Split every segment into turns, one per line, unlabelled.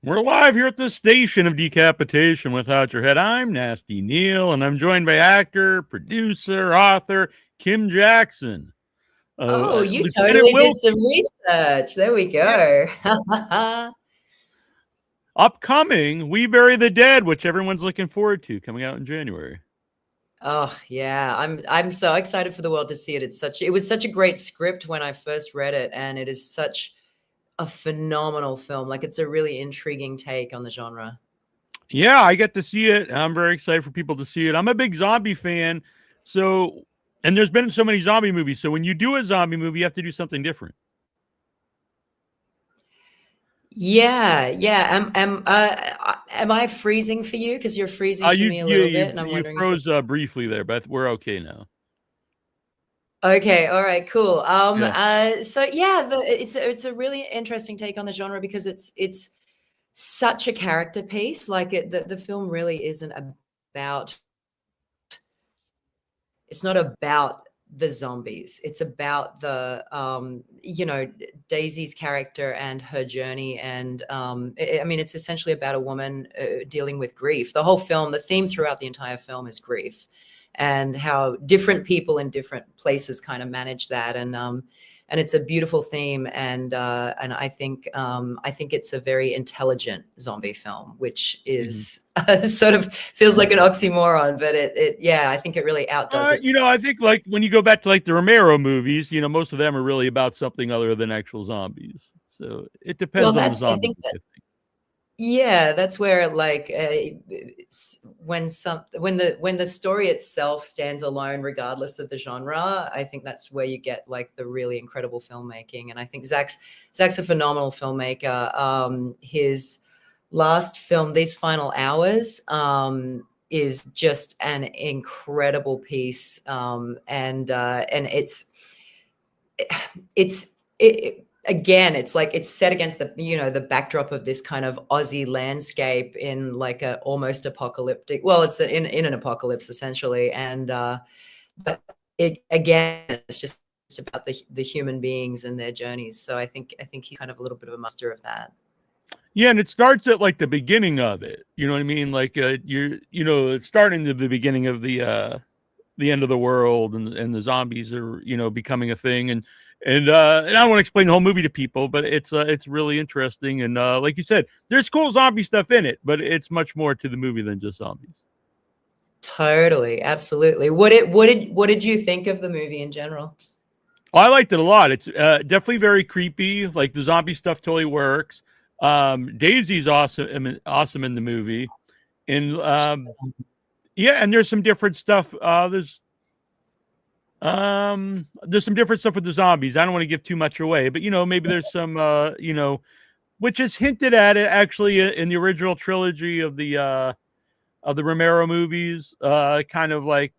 We're live here at the station of decapitation without your head. I'm Nasty Neal, and I'm joined by actor, producer, author Kym Jackson.
Oh, you
Lieutenant
totally
Will,
did some research. There we
yeah.
go.
Upcoming, We Bury the Dead, which everyone's looking forward to, coming out in January.
Oh, yeah. I'm so excited for the world to see it. It was such a great script when I first read it, and it is such a phenomenal film. Like, it's a really intriguing take on the genre.
Yeah, I get to see it. I'm very excited for people to see it. I'm a big zombie fan, and there's been so many zombie movies. So when you do a zombie movie, you have to do something different.
Yeah, yeah. Am I freezing for you? Because you're freezing for
You
me a
you
little bit,
you
and I'm
you
wondering if
froze
it's
briefly there, but we're okay now.
okay. All right, cool.
Yeah.
So yeah, it's a really interesting take on the genre because it's such a character piece. Like the film really isn't about. It's not about the zombies. It's about the Daisy's character and her journey. And I mean, it's essentially about a woman dealing with grief. The whole film, the theme throughout the entire film is grief, and how different people in different places kind of manage that. And it's a beautiful theme, and I think it's a very intelligent zombie film, which
Mhm.
is sort of feels like an oxymoron, but it yeah, I think it really outdoes
I
itself.
think like when you go back to like the Romero movies, most of them are really about something other than actual zombies. So it
Well,
depends on the
that's I
zombie.
think that yeah, that's where like it's when the story itself stands alone, regardless of the genre. I think that's where you get like the really incredible filmmaking. And I think Zach's a phenomenal filmmaker. His last film, These Final Hours, is just an incredible piece, and again, it's like it's set against the backdrop of this kind of Aussie landscape in like a almost apocalyptic, well, it's in an apocalypse essentially. And but it again, it's just about the human beings and their journeys. So I think he's kind of a little bit of a master of that.
Yeah, and it starts at like the beginning of it. You know what I mean? Like it's starting at the beginning of the end of the world, and the zombies are becoming a thing, and I don't want to explain the whole movie to people, but it's really interesting, and like you said, there's cool zombie stuff in it, but it's much more to the movie than just zombies.
Totally, absolutely. What did you think of the movie in general?
Oh, I liked it a lot. It's definitely very creepy. Like the zombie stuff totally works. Daisy's awesome in the movie, and yeah, and there's some different stuff. There's some different stuff with the zombies. I don't want to give too much away, but maybe there's some which is hinted at it actually in the original trilogy of the Romero movies. Kind of like,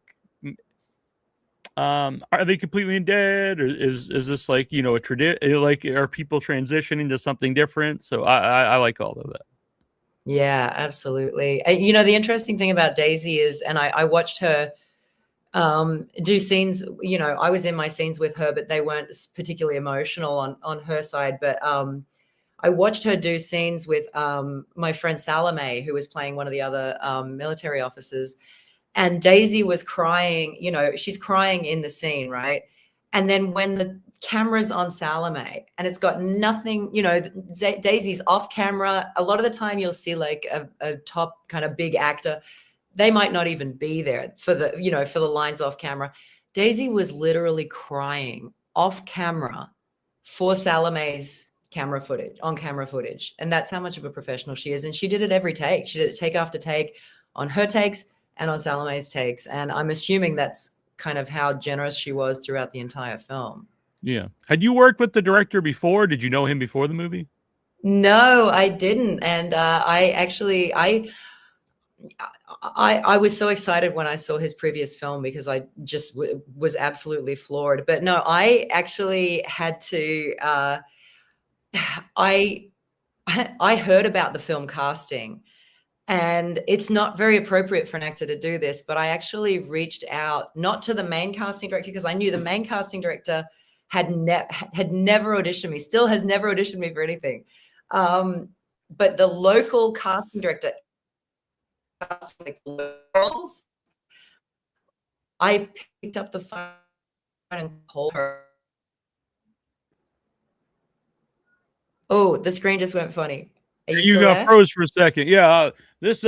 are they completely dead, or is this like a tradition? Like, are people transitioning to something different? So I like all of that.
Yeah, absolutely. The interesting thing about Daisy is, and I watched her do scenes. I was in my scenes with her, but they weren't particularly emotional on her side. But I watched her do scenes with my friend Salome, who was playing one of the other military officers. And Daisy was crying, she's crying in the scene, right? And then when the camera's on Salome and it's got nothing, Daisy's off camera. A lot of the time you'll see like a top kind of big actor. They might not even be there for for the lines off camera. Daisy was literally crying off camera for Salome's on camera footage. And that's how much of a professional she is. And she did it every take. She did it take after take on her takes and on Salome's takes. And I'm assuming that's kind of how generous she was throughout the entire film.
Yeah. Had you worked with the director before? Did you know him before the movie?
No, I didn't. And I was so excited when I saw his previous film because I just was absolutely floored. But no, I actually had to. I I heard about the film casting, and it's not very appropriate for an actor to do this. But I actually reached out not to the main casting director because I knew the main casting director had never auditioned me. Still has never auditioned me for anything. but the local casting director cast like roles. I picked up the phone and called her. Oh, the screen just went funny. Are you
You
still there?
froze for a second. Yeah, this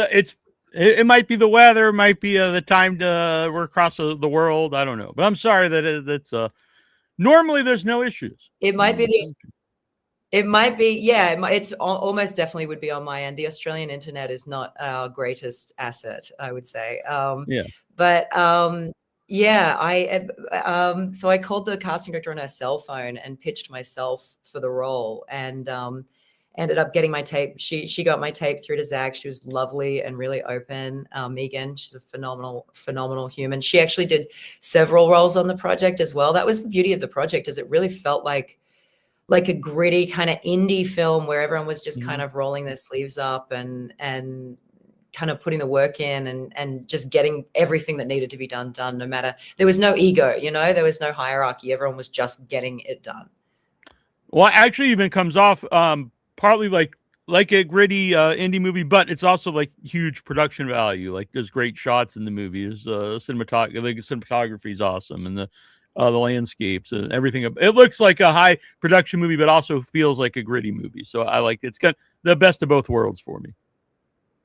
it might be the weather, might be the time we're across the world. I don't know, but I'm sorry that's normally there's no issues.
It might be the. It might be, yeah. It's almost definitely would be on my end. The Australian internet is not our greatest asset, I would say.
Yeah.
But yeah, so I called the casting director on her cell phone and pitched myself for the role, and ended up getting my tape. She got my tape through to Zach. She was lovely and really open. Megan, she's a phenomenal human. She actually did several roles on the project as well. That was the beauty of the project, is it really felt like a gritty kind of indie film where everyone was just kind of rolling their sleeves up and kind of putting the work in and just getting everything that needed to be done. No matter, there was no ego, there was no hierarchy. Everyone was just getting it done.
Well, actually even comes off partly like a gritty indie movie, but it's also like huge production value. Like there's great shots in the movie. There's cinematography is awesome, and the landscapes and everything. It looks like a high production movie, but also feels like a gritty movie. So I like it's got the best of both worlds for me.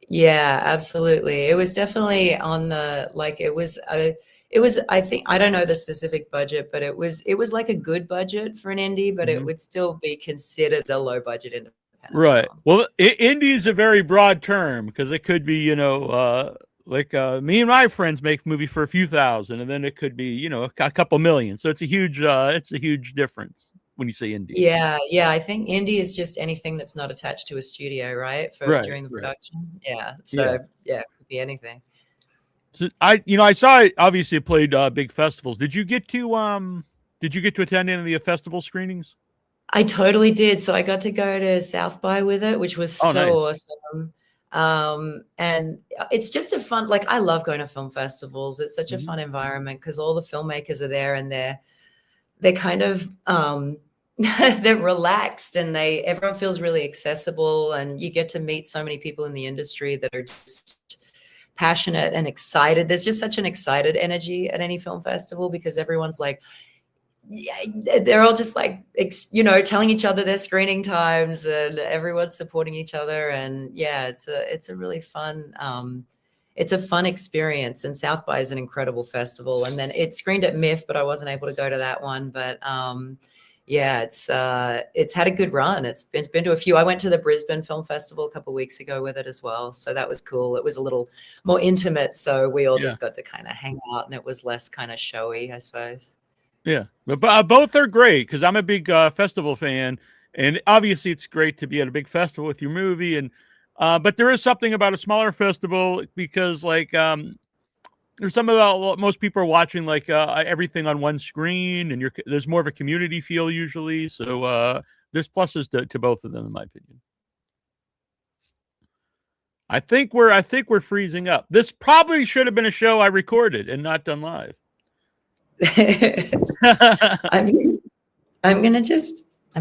Yeah, absolutely. It was definitely on the, like, it was, I think, I don't know the specific budget, but it was like a good budget for an indie, but it would still be considered a low budget independent
right
film.
Well, indie is a very broad term because it could be like me and my friends make a movie for a few thousand, and then it could be a couple million. So it's a huge difference when you say indie.
Yeah, I think indie is just anything that's not attached to a studio, right, during the production. Yeah, so yeah, it could be anything.
So I saw it. Obviously it played big festivals. Did you get to attend any of the festival screenings?
I totally did. So I got to go to South by with it, which was so awesome. And it's just a fun, like, I love going to film festivals. It's such a fun environment because all the filmmakers are there, and they're kind of they're relaxed, and everyone feels really accessible, and you get to meet so many people in the industry that are just passionate and excited. There's just such an excited energy at any film festival because everyone's like, yeah, they're all just like, telling each other their screening times, and everyone's supporting each other. And yeah, it's a really fun, it's a fun experience. And South by is an incredible festival. And then it screened at MIF, but I wasn't able to go to that one. But yeah, it's had a good run. It's been to a few. I went to the Brisbane Film Festival a couple of weeks ago with it as well. So that was cool. It was a little more intimate. So we all just got to kind of hang out, and it was less kind of showy, I suppose.
Yeah, but both are great because I'm a big festival fan, and obviously it's great to be at a big festival with your movie. And but there is something about a smaller festival because there's something about what most people are watching like everything on one screen, and there's more of a community feel usually. So there's pluses to both of them, in my opinion. I think we're freezing up. This probably should have been a show I recorded and not done live.
I'm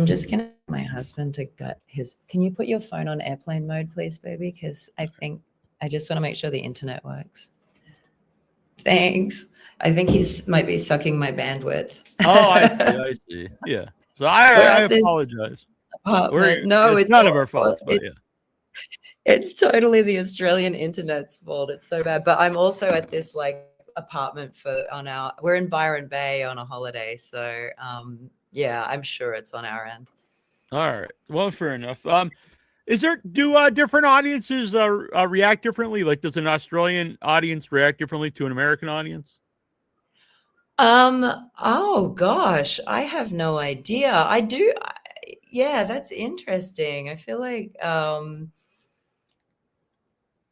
just gonna my husband to get his. Can you put your phone on airplane mode, please, baby? Because I just want to make sure the internet works. Thanks. I think might be sucking my bandwidth.
Oh, I see. Yeah. So I apologize.
No,
it's none of our fault, but yeah.
It's totally the Australian internet's fault. It's so bad. But I'm also at this like apartment we're in Byron Bay on a holiday. So yeah, I'm sure it's on our end.
All right. Well, fair enough. Do different audiences react differently? Like, does an Australian audience react differently to an American audience?
Oh gosh, I have no idea. I do. Yeah, that's interesting. I feel like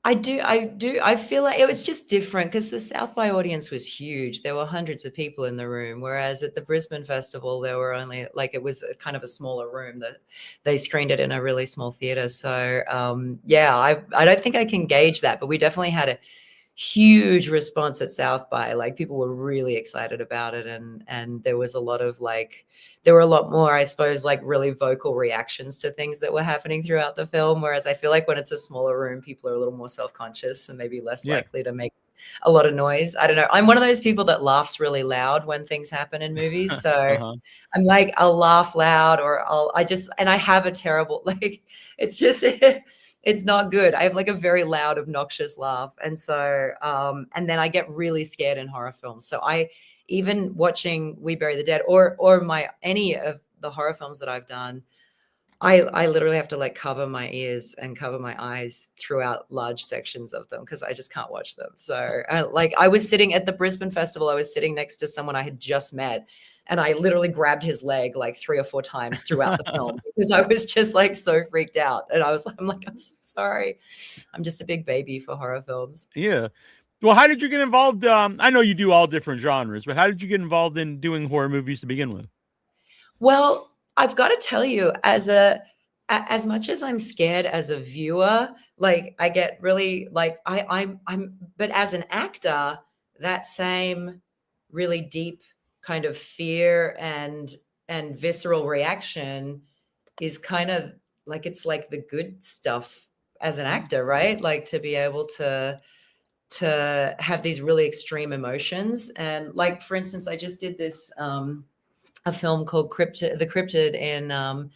I do. I feel like it was just different because the South by audience was huge. There were hundreds of people in the room, whereas at the Brisbane Festival, there were only it was kind of a smaller room that they screened it in a really small theater. So yeah, I don't think I can gauge that, but we definitely had a huge response at South by. Like, people were really excited about it, and there was a lot of like, there were a lot more, I suppose, like really vocal reactions to things that were happening throughout the film. Whereas I feel like when it's a smaller room, people are a little more self-conscious and maybe less
Yeah.
likely to make a lot of noise. I don't know. I'm one of those people that laughs really loud when things happen in movies. So
Uh-huh.
I'm like, I'll laugh loud, or and I have a terrible, like, it's just, it's not good. I have like a very loud, obnoxious laugh. And so, and then I get really scared in horror films. So even watching We Bury the Dead, or any of the horror films that I've done, I literally have to like cover my ears and cover my eyes throughout large sections of them because I just can't watch them. So like, I was sitting at the Brisbane Festival, I was sitting next to someone I had just met, and I literally grabbed his leg like 3 or 4 times throughout the film because I was just like so freaked out. And I'm like, I'm so sorry. I'm just a big baby for horror films.
Yeah. Well, how did you get involved? I know you do all different genres, but how did you get involved in doing horror movies to begin with?
Well, I've got to tell you, as much as I'm scared as a viewer, like I get really like but as an actor, that same really deep kind of fear and visceral reaction is kind of like, it's like the good stuff as an actor, right? Like, to be able to have these really extreme emotions. And like, for instance, I just did this a film called The Cryptid in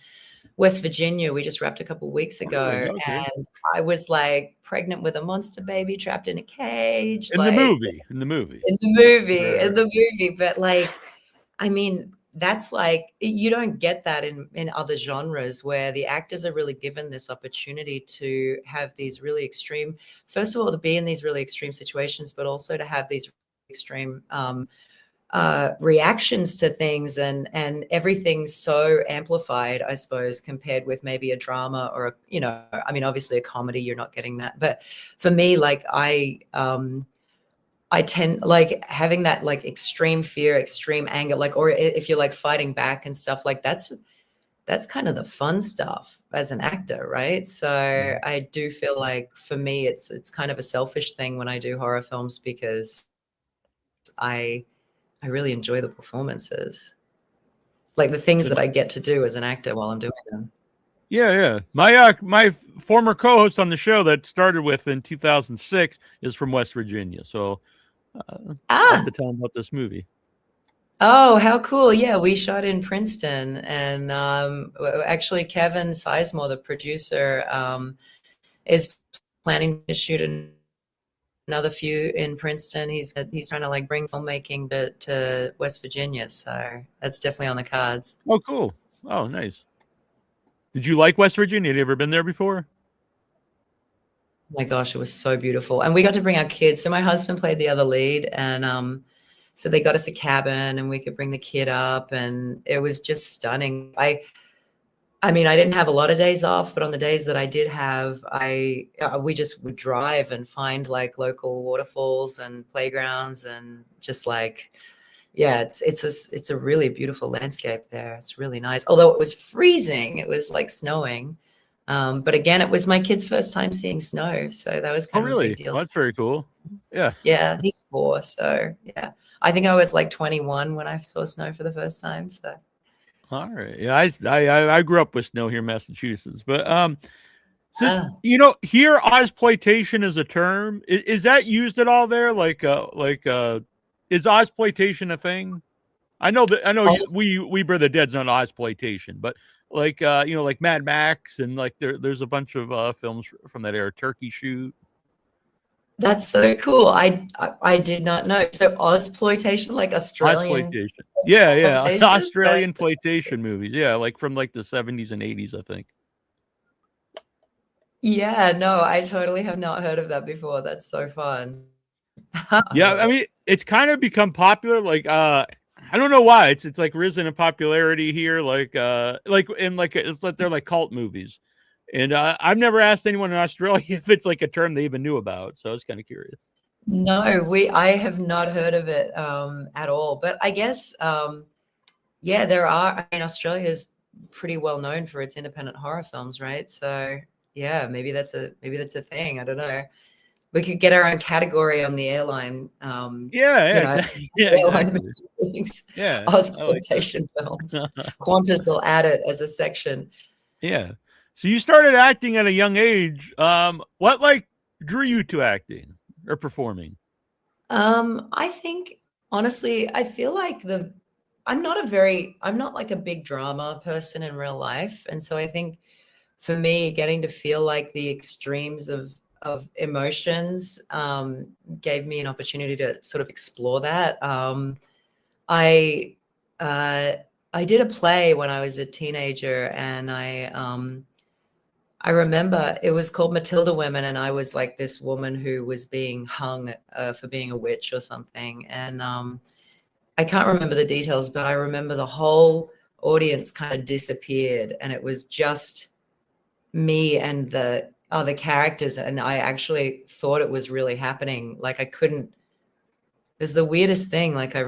West Virginia. We just wrapped a couple of weeks
Oh, really?
ago,
Okay.
and I was like pregnant with a monster baby trapped in a cage,
In the
like
movie. In the movie.
in
Right.
the movie. But like, I mean, that's like, you don't get that in other genres where the actors are really given this opportunity to have these really extreme, first of all, to be in these really extreme situations, but also to have these extreme reactions to things, and everything's so amplified, I suppose, compared with maybe a drama or I mean, obviously a comedy, you're not getting that. But for me, like, I tend like having that like extreme fear, extreme anger, like, or if you're like fighting back and stuff, like that's kind of the fun stuff as an actor, right? So
Mhm.
I do feel like for me, it's kind of a selfish thing when I do horror films, because I I really enjoy the performances, like the things that I get to do as an actor while I'm doing them.
Yeah, yeah. My former co-host on the show that started with in 2006 is from West Virginia, so I'll have
Ah,
to tell him about this movie.
oh, how cool. Yeah, we shot in Princeton, and actually Kevin Sizemore, the producer, is planning to shoot another few in Princeton. He's trying to like bring filmmaking to West Virginia, so that's definitely on the cards.
Oh, cool. Oh, nice. Did you like West Virginia? Had you ever been there before?
My gosh, it was so beautiful. And we got to bring our kids. So my husband played the other lead, and so they got us a cabin and we could bring the kid up, and it was just stunning. I mean, I didn't have a lot of days off, but on the days that I did have, we just would drive and find like local waterfalls and playgrounds, and just like, yeah, it's a really beautiful landscape there. It's really nice. Although it was freezing, it was like snowing. But again, it was my kid's first time seeing snow, so that was
Oh,
kind of a big
really?
deal.
Well, that's very cool. Yeah.
Yeah, he's 4, so yeah. I think I was like 21 when I saw snow for the first time. So
All right. Yeah, I grew up with snow here in Massachusetts, but so
ah,
here Ozploitation is a term. Is that used at all there? Is Ozploitation a thing? I know
Oz,
we Bury the Dead's not Ozploitation, but like Mad Max, and like there's a bunch of films from that era, Turkey Shoot.
that's so cool. I did not know. So Ozploitation, like Australian
Ozploitation. Yeah, yeah.
exploitation. That's
Australian ploitation movies. Yeah, like from like the 70s and 80s, I think.
Yeah, no, I totally have not heard of that before. That's so fun. I
Yeah,
love
I
it.
mean, it's kind of become popular. Like, I don't know why. It's like risen in popularity here. It's like they're like cult movies, and I've never asked anyone in Australia if it's like a term they even knew about. So I was kind of curious.
No, I have not heard of it at all. But I guess yeah, there are. I mean, Australia is pretty well known for its independent horror films, right? So yeah, maybe that's a thing. I don't know. we could get our own category on the airline.
Yeah, yeah,
You know,
exactly. Yeah,
airline
exactly.
movies,
Yeah, I like that.
exploitation films. Qantas will add it as a section.
Yeah. So you started acting at a young age. What like drew you to acting or performing?
I think honestly, I feel like I'm not like a big drama person in real life. And so I think for me, getting to feel like the extremes of emotions gave me an opportunity to sort of explore that. I uh, I did a play when I was a teenager, and I remember it was called Matilda Women, and I was like this woman who was being hung for being a witch or something. And I can't remember the details, but I remember the whole audience kind of disappeared, and it was just me and the other characters. And I actually thought it was really happening. Like I couldn't. It was the weirdest thing. Like I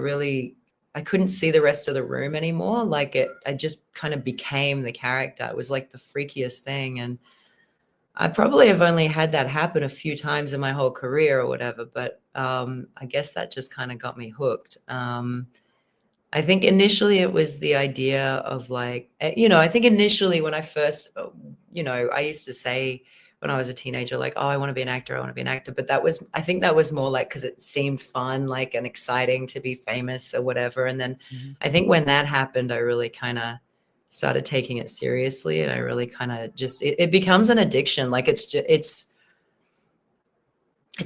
couldn't see the rest of the room anymore. Like I just kind of became the character. It was like the freakiest thing. And I probably have only had that happen a few times in my whole career or whatever, but I guess that just kind of got me hooked. I think initially it was the idea of like, I think initially when I first, I used to say when I was a teenager, like, oh, I want to be an actor, I want to be an actor. But I think that was more like because it seemed fun, like, and exciting to be famous or whatever. And then
Mhm.
I think when that happened, I really kind of started taking it seriously, and I really kind of just it becomes an addiction. Like it's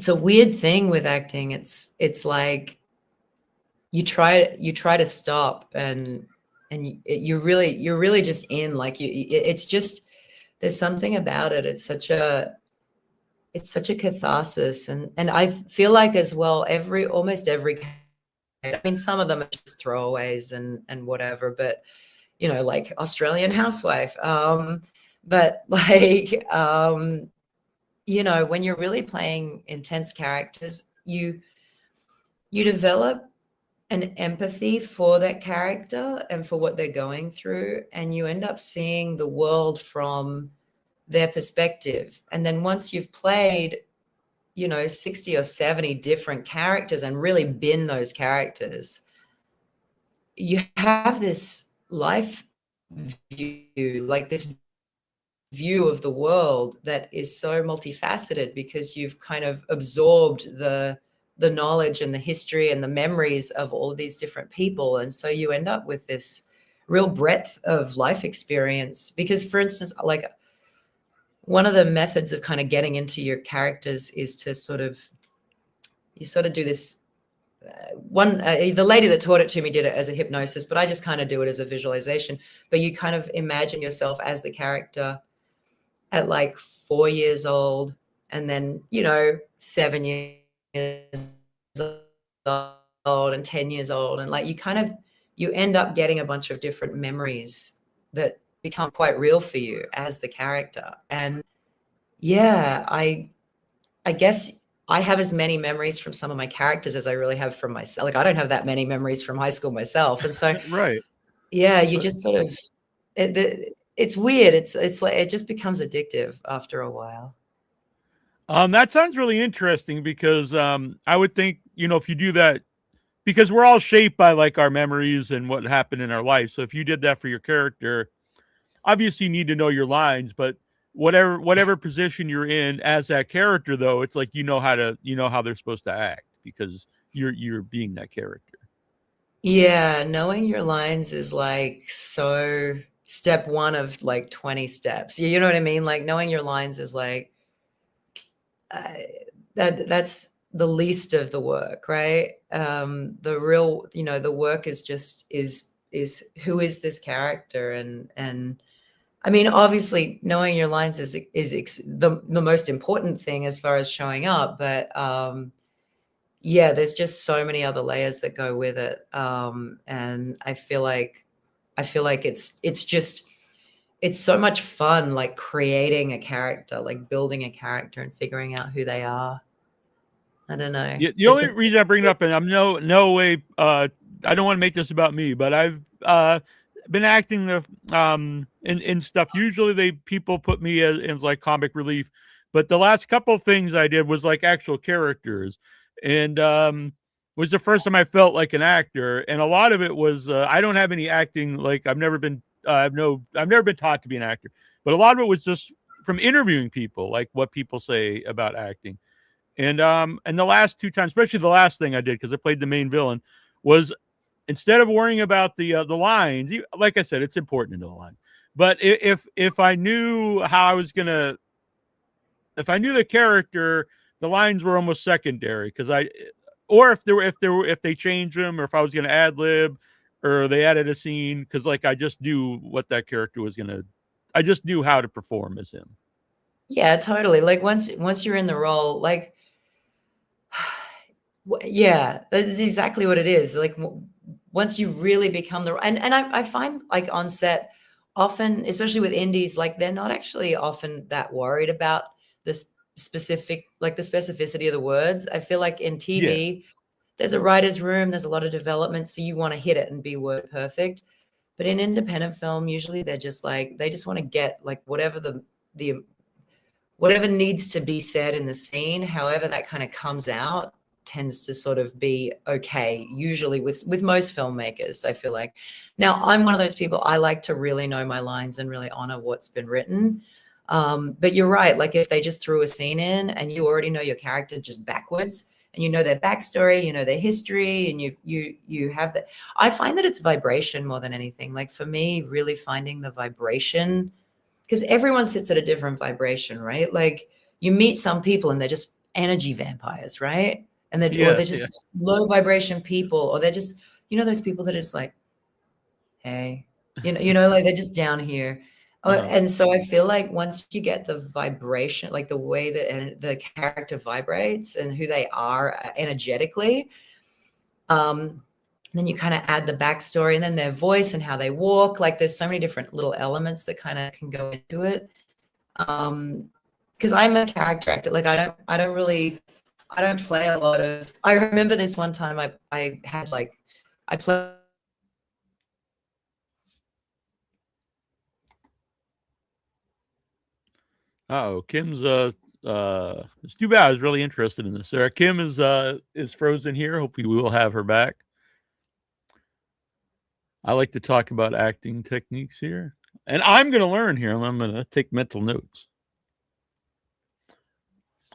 a weird thing with acting. It's like you try to stop, and you're really just in, like it's just there's something about it. It's such a catharsis, and I feel like as well almost every, I mean, some of them are just throwaways and whatever, but like Australian Housewife. But like, when you're really playing intense characters, you develop an empathy for that character and for what they're going through, and you end up seeing the world from their perspective. And then once you've played 60 or 70 different characters and really been those characters, you have this life view, like this view of the world that is so multifaceted because you've kind of absorbed the knowledge and the history and the memories of all of these different people. And so you end up with this real breadth of life experience. Because, for instance, like one of the methods of kind of getting into your characters is to you sort of do this the lady that taught it to me did it as a hypnosis, but I just kind of do it as a visualization. But you kind of imagine yourself as the character at like 4 years old, and then 7 years old and 10 years old, and like you end up getting a bunch of different memories that become quite real for you as the character. And yeah, I guess I have as many memories from some of my characters as I really have from myself. Like I don't have that many memories from high school myself. And so
Right.
yeah, you
But
just sort of it's weird. It's like it just becomes addictive after a while.
that sounds really interesting because I would think, if you do that, because we're all shaped by like our memories and what happened in our life. So if you did that for your character, obviously you need to know your lines, but whatever position you're in as that character, though, it's like how they're supposed to act because you're being that character.
Yeah, knowing your lines is like so step one of like 20 steps. You know what I mean? Like knowing your lines is like uh, that's the least of the work, right? The real, the work is just is who is this character, and I mean, obviously, knowing your lines is the most important thing as far as showing up, but yeah, there's just so many other layers that go with it, and I feel like it's so much fun, like creating a character, like building a character and figuring out who they are. I don't know.
The
It's
only
a
reason I bring it up, and I'm no way, I don't want to make this about me, but I've been acting in stuff. Usually, people put me as like comic relief, But the last couple of things I did was like actual characters, and was the first time I felt like an actor. And a lot of it was I don't have any acting. Like I've never been I've never been taught to be an actor. But a lot of it was just from interviewing people, like what people say about acting. And the last two times, especially the last thing I did because I played the main villain, was instead of worrying about the lines, like I said, it's important to know the line. But if I knew how I was gonna, if I knew the character, the lines were almost secondary because or if they changed them, or if I was gonna ad lib, or they added a scene because like I just knew what that character was gonna, I just knew how to perform as him.
Yeah, totally. Like once you're in the role, like yeah, that is exactly what it is. Like once you really become the and I find like on set often, especially with indies, like they're not actually often that worried about this specific, like the specificity of the words. I feel like in
Yeah.
TV, there's a writer's room, there's a lot of development, so you want to hit it and be word perfect. But in independent film, usually they're just like they just want to get like whatever the whatever needs to be said in the scene, however that kind of comes out tends to sort of be okay, usually with most filmmakers, I feel like. Now, I'm one of those people, I like to really know my lines and really honor what's been written. But you're right, like if they just threw a scene in and you already know your character just backwards, and you know their backstory, you know their history, and you have that. I find that it's vibration more than anything. Like for me, really finding the vibration, because everyone sits at a different vibration, right? Like you meet some people and they're just energy vampires, right? And they're
Yeah. Yeah.
just low vibration people, or they're just, those people that are just like, hey, like they're just down here.
Uh-huh.
And so I feel like once you get the vibration, like the way that the character vibrates and who they are energetically, then you kind of add the backstory and then their voice and how they walk. Like there's so many different little elements that kind of can go into it. Because I'm a character actor. Like I don't play a lot of. I remember this one time I had like I played.
Oh, Kim's it's too bad. I was really interested in this. Kim is frozen here. Hopefully we will have her back. I like to talk about acting techniques here. And I'm gonna learn here. I'm gonna take mental notes.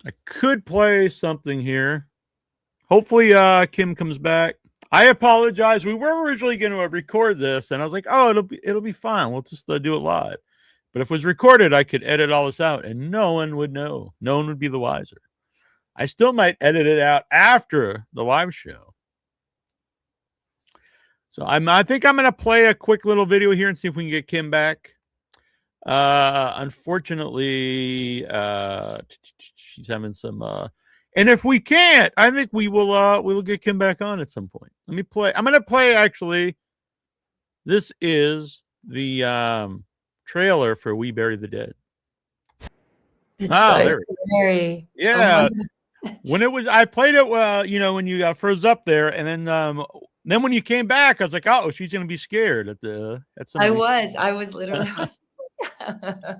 I could play something here. Hopefully Kim comes back. I apologize. We were originally going to record this, and I was like, "Oh, it'll be fine. We'll just do it live." But if it was recorded, I could edit all this out, and no one would know. No one would be the wiser. I still might edit it out after the live show. So I think I'm going to play a quick little video here and see if we can get Kim back. Unfortunately, she's having some. And if we can't, I think we will get Kim back on at some point. Let me play. I'm going to play actually. This is the trailer for We Bury the Dead.
It's so
There.
scary. Oh my
Yeah.
gosh.
When it was, I played it. When you got froze up there, and then when you came back, I was like, oh, she's gonna be scared at some.
I was literally.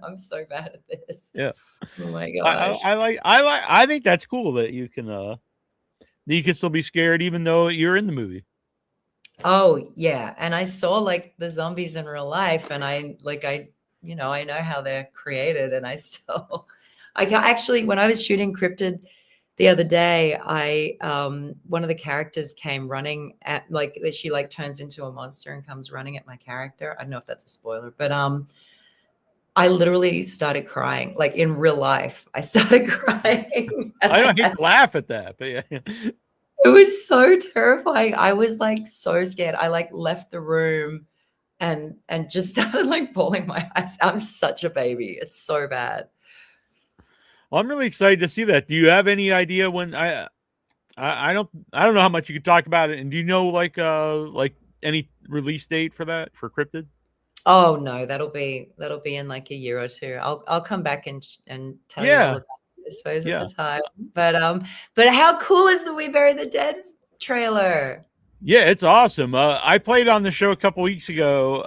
I'm so bad at this.
Yeah.
Oh my gosh.
I think that's cool that you can still be scared even though you're in the movie.
Oh yeah, and I saw like the zombies in real life, and I know how they're created, and I still, actually when I was shooting Cryptid the other day, one of the characters came running at like she like turns into a monster and comes running at my character. I don't know if that's a spoiler, but I literally started crying, like in real life. I started crying.
I don't hate to laugh at that, but yeah.
It was so terrifying. I was like so scared. I like left the room and just started like bawling my eyes. I'm such a baby. It's so bad.
Well, I'm really excited to see that. Do you have any idea when I don't know how much you could talk about it, and do you know like any release date for that for Cryptid?
Oh no, that'll be in like a year or two. I'll come back and tell you all
Yeah.
about it, I suppose, at
Yeah.
the time. But how cool is the We Bury the Dead trailer?
Yeah, it's awesome. I played on the show a couple weeks ago,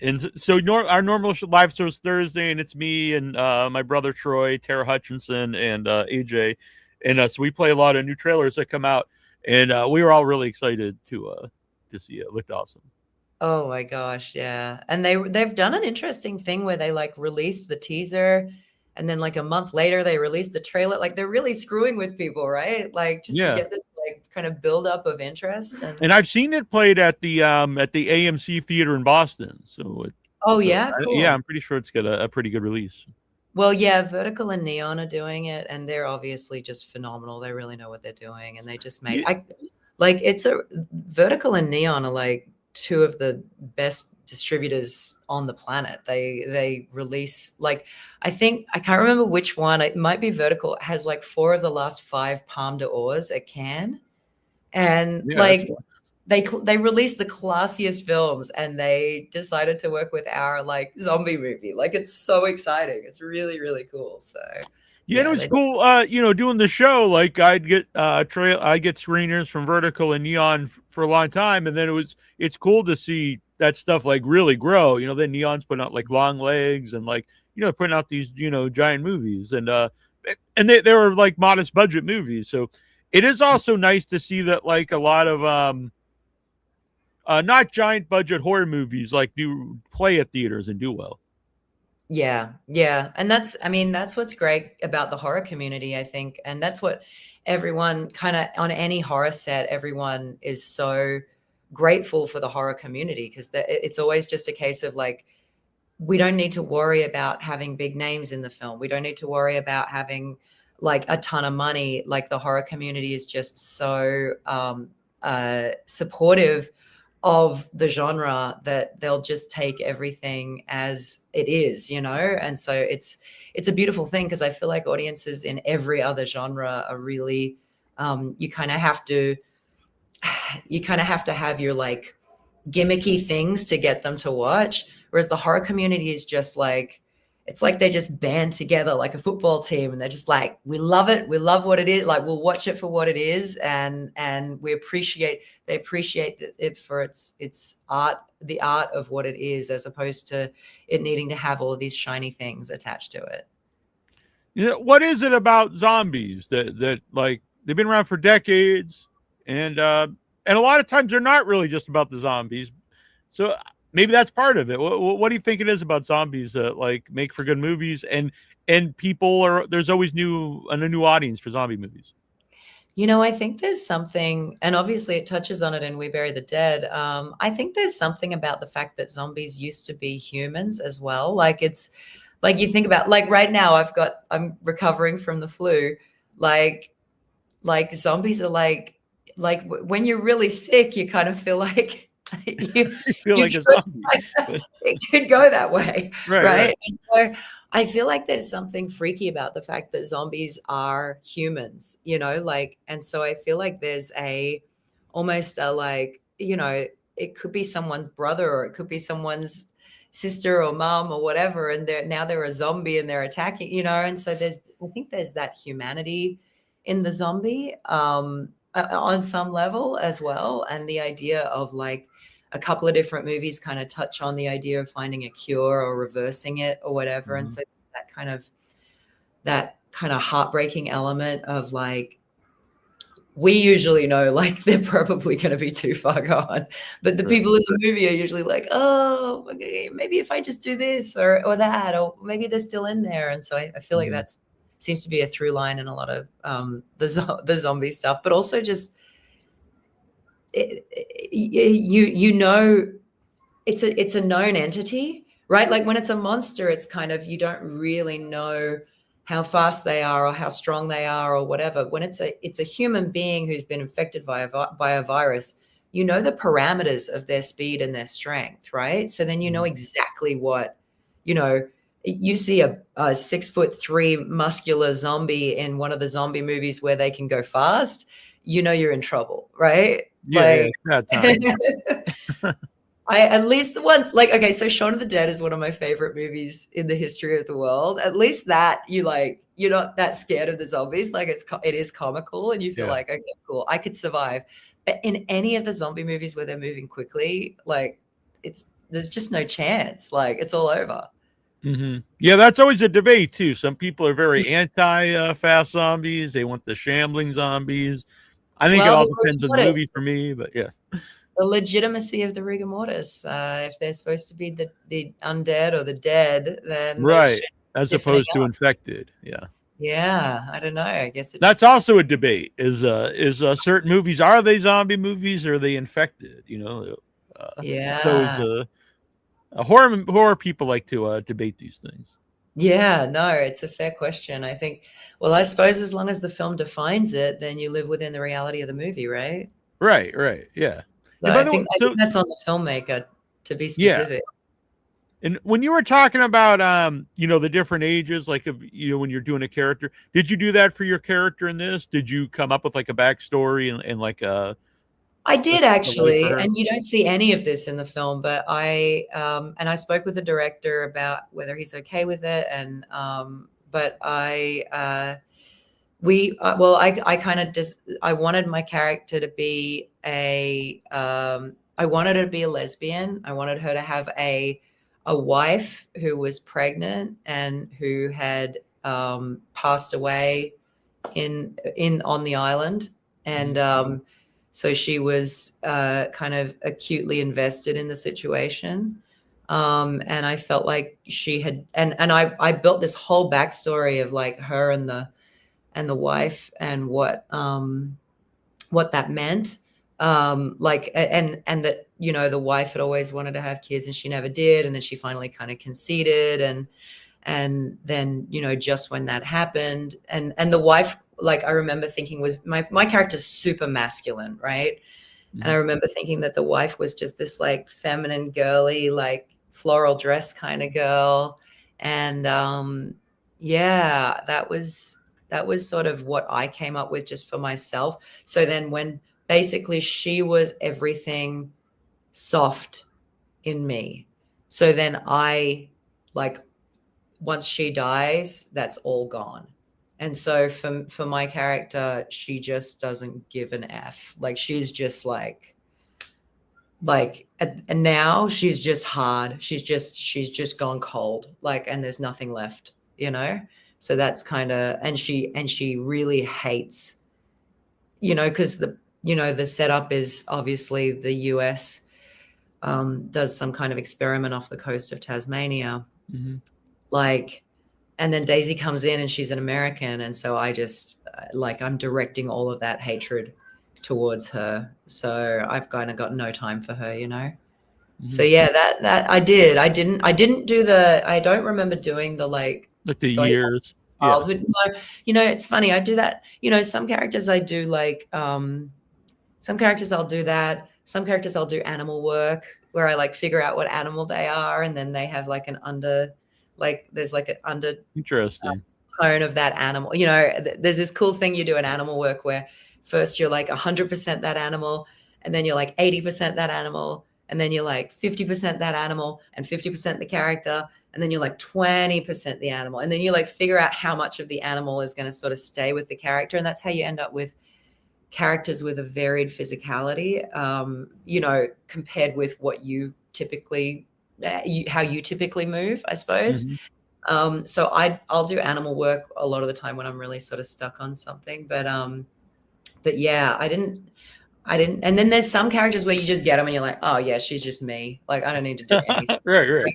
and so our normal live show is Thursday, and it's me and my brother Troy, Tara Hutchinson, and AJ, and so we play a lot of new trailers that come out, and we were all really excited to see it. It looked awesome.
Oh my gosh, yeah. And they've done an interesting thing where they like released the teaser and then like a month later they released the trailer. Like they're really screwing with people, right? Like just to
Yeah,
get this like kind of build up of interest. And
and I've seen it played at the AMC theater in Boston.
oh
So
yeah,
yeah,
cool.
I'm pretty sure it's got a pretty good release.
Well, yeah, Vertical and Neon are doing it, and they're obviously just phenomenal. They really know what they're doing, and they just make
Yeah,
I like it's a Vertical and Neon are like two of the best distributors on the planet. They release like I think I can't remember which one. It might be Vertical. It has like 4 of the last 5 Palme d'Ors at Cannes, and
yeah, that's
like they released the classiest films and they decided to work with our like zombie movie. Like it's so exciting. It's really, really cool. So
yeah, and it
yeah,
was
they
cool. Doing the show, like I get screeners from Vertical and Neon for a long time, and then it's cool to see that stuff like really grow. Then Neon's putting out like Long Legs and like putting out these giant movies, and they were like modest budget movies. So it is also nice to see that like a lot of not giant budget horror movies like do play at theaters and do well.
yeah, yeah. And that's I mean, that's what's great about the horror community, I think. And that's what everyone kind of on any horror set, everyone is so grateful for the horror community because it's always just a case of like we don't need to worry about having big names in the film. We don't need to worry about having like a ton of money. Like the horror community is just so supportive of the genre that they'll just take everything as it is, And so it's a beautiful thing because I feel like audiences in every other genre are really you kind of have to have your like gimmicky things to get them to watch. Whereas the horror community is just like, it's like they just band together like a football team and they're just like, we love it. We love what it is. Like we'll watch it for what it is. And they appreciate it for its art, the art of what it is, as opposed to it needing to have all of these shiny things attached to it.
What is it about zombies that like they've been around for decades, and a lot of times they're not really just about the zombies. So maybe that's part of it. What do you think it is about zombies that like make for good movies, and people are there's always a new audience for zombie movies?
I think there's something, and obviously it touches on it in We Bury the Dead. I think there's something about the fact that zombies used to be humans as well. Like it's like you think about like right now I'm recovering from the flu. Like zombies are like when you're really sick, you kind of feel like you
You feel
you
like a zombie, but,
it could go that way,
right.
right? And so I feel like there's something freaky about the fact that zombies are humans, like, and so I feel like there's almost a like, it could be someone's brother or it could be someone's sister or mom or whatever, and they're a zombie and they're attacking, and so I think there's that humanity in the zombie on some level as well, and the idea of like a couple of different movies kind of touch on the idea of finding a cure or reversing it or whatever. And
Mhm.
so that kind of heartbreaking element of like, we usually know like they're probably going to be too far gone, but the
Right.
people in the movie are usually like, oh, okay, maybe if I just do this or that, or maybe they're still in there. And so I feel like
Mhm.
that's seems to be a through line in a lot of the zombie stuff, but also just you know it's a known entity, right? Like when it's a monster, it's kind of you don't really know how fast they are or how strong they are or whatever. When it's a human being who's been infected by a virus, you know the parameters of their speed and their strength, right? So then you know
Mhm.
exactly what you know. You see a 6'3" muscular zombie in one of the zombie movies where they can go fast, you're in trouble, right?
Yeah, yeah,
Like
it's bad time.
I at least once, like, okay, so Shaun of the Dead is one of my favorite movies in the history of the world. At least that you're not that scared of the zombies. Like it is comical and you feel
Yeah.
like, okay, cool, I could survive. in any of the zombie movies where they're moving quickly, like there's just no chance. Like it's all over.
Yeah, that's always a debate too. Some people are very anti fast zombies. They want the shambling zombies. I think it
Well,
all
the
depends on the
rigor mortis,
movie for me, but yeah.
the legitimacy of the rigor mortis. If they're supposed to be the undead or the dead, then they
Right.
should be
As
stiffening
opposed to
up.
infected. Yeah.
Yeah, I don't know. I guess it
That's
just
also a debate. Is certain movies, are they zombie movies or are they infected? It's always
yeah.
a horror people like to debate these things.
Yeah, no, it's a fair question. I think, well, I suppose as long as the film defines it, then you live within the reality of the movie, right?
Right. Yeah.
So
And by the way,
I think
so
that's on the filmmaker to be
yeah.
specific.
And when you were talking about the different ages, like of when you're doing a character, did you do that for your character in this? Did you come up with like a backstory and like
I did
a life for
actually,
her?
and you don't see any of this in the film, but I spoke with the director about whether he's okay with it, and but I kind of just I wanted my character to be I wanted her to be a lesbian. I wanted her to have a wife who was pregnant and who had passed away in on the island, and
Mhm.
so she was kind of acutely invested in the situation. And I felt like she had, and I built this whole backstory of like her and the wife and what that meant. Like and that the wife had always wanted to have kids and she never did, and then she finally kind of conceded, and then just when that happened, and the wife, like I remember thinking, was my character's super masculine, right? And I
Mhm.
remember thinking that the wife was just this like feminine, girly, like floral dress kind of girl. And yeah, that was sort of what I came up with just for myself. So then when basically she was everything soft in me. So then I, like, once she dies, that's all gone. And so for my character, she just doesn't give an F. Like she's just and now she's just hard. She's just gone cold. Like, and there's nothing left. So that's kind of, and she really hates, because the setup is obviously the US does some kind of experiment off the coast of Tasmania.
Mhm.
Like, and then Daisy comes in and she's an American, and so I just like I'm directing all of that hatred towards her. So I've kind of got no time for her. So
Mhm.
yeah, that I didn't do the I don't remember doing the like
Like the
going
years. Yeah.
childhood. No, it's funny. I do that. Some characters I do like some characters I'll do that. Some characters I'll do animal work where I like figure out what animal they are, and then they have like there's like an under
Interesting.
tone of that animal. There's this cool thing you do in animal work where first you're like 100% that animal, and then you're like 80% that animal, and then you're like 50% that animal and 50% the character, and then you're like 20% the animal, and then you like figure out how much of the animal is going to sort of stay with the character, and that's how you end up with characters with a varied physicality, compared with what you typically how you typically move, I suppose.
Mhm.
So I'll do animal work a lot of the time when I'm really sort of stuck on something. But yeah, I didn't. And then there's some characters where you just get them and you're like, oh yeah, she's just me. Like I don't need to do anything.
Right.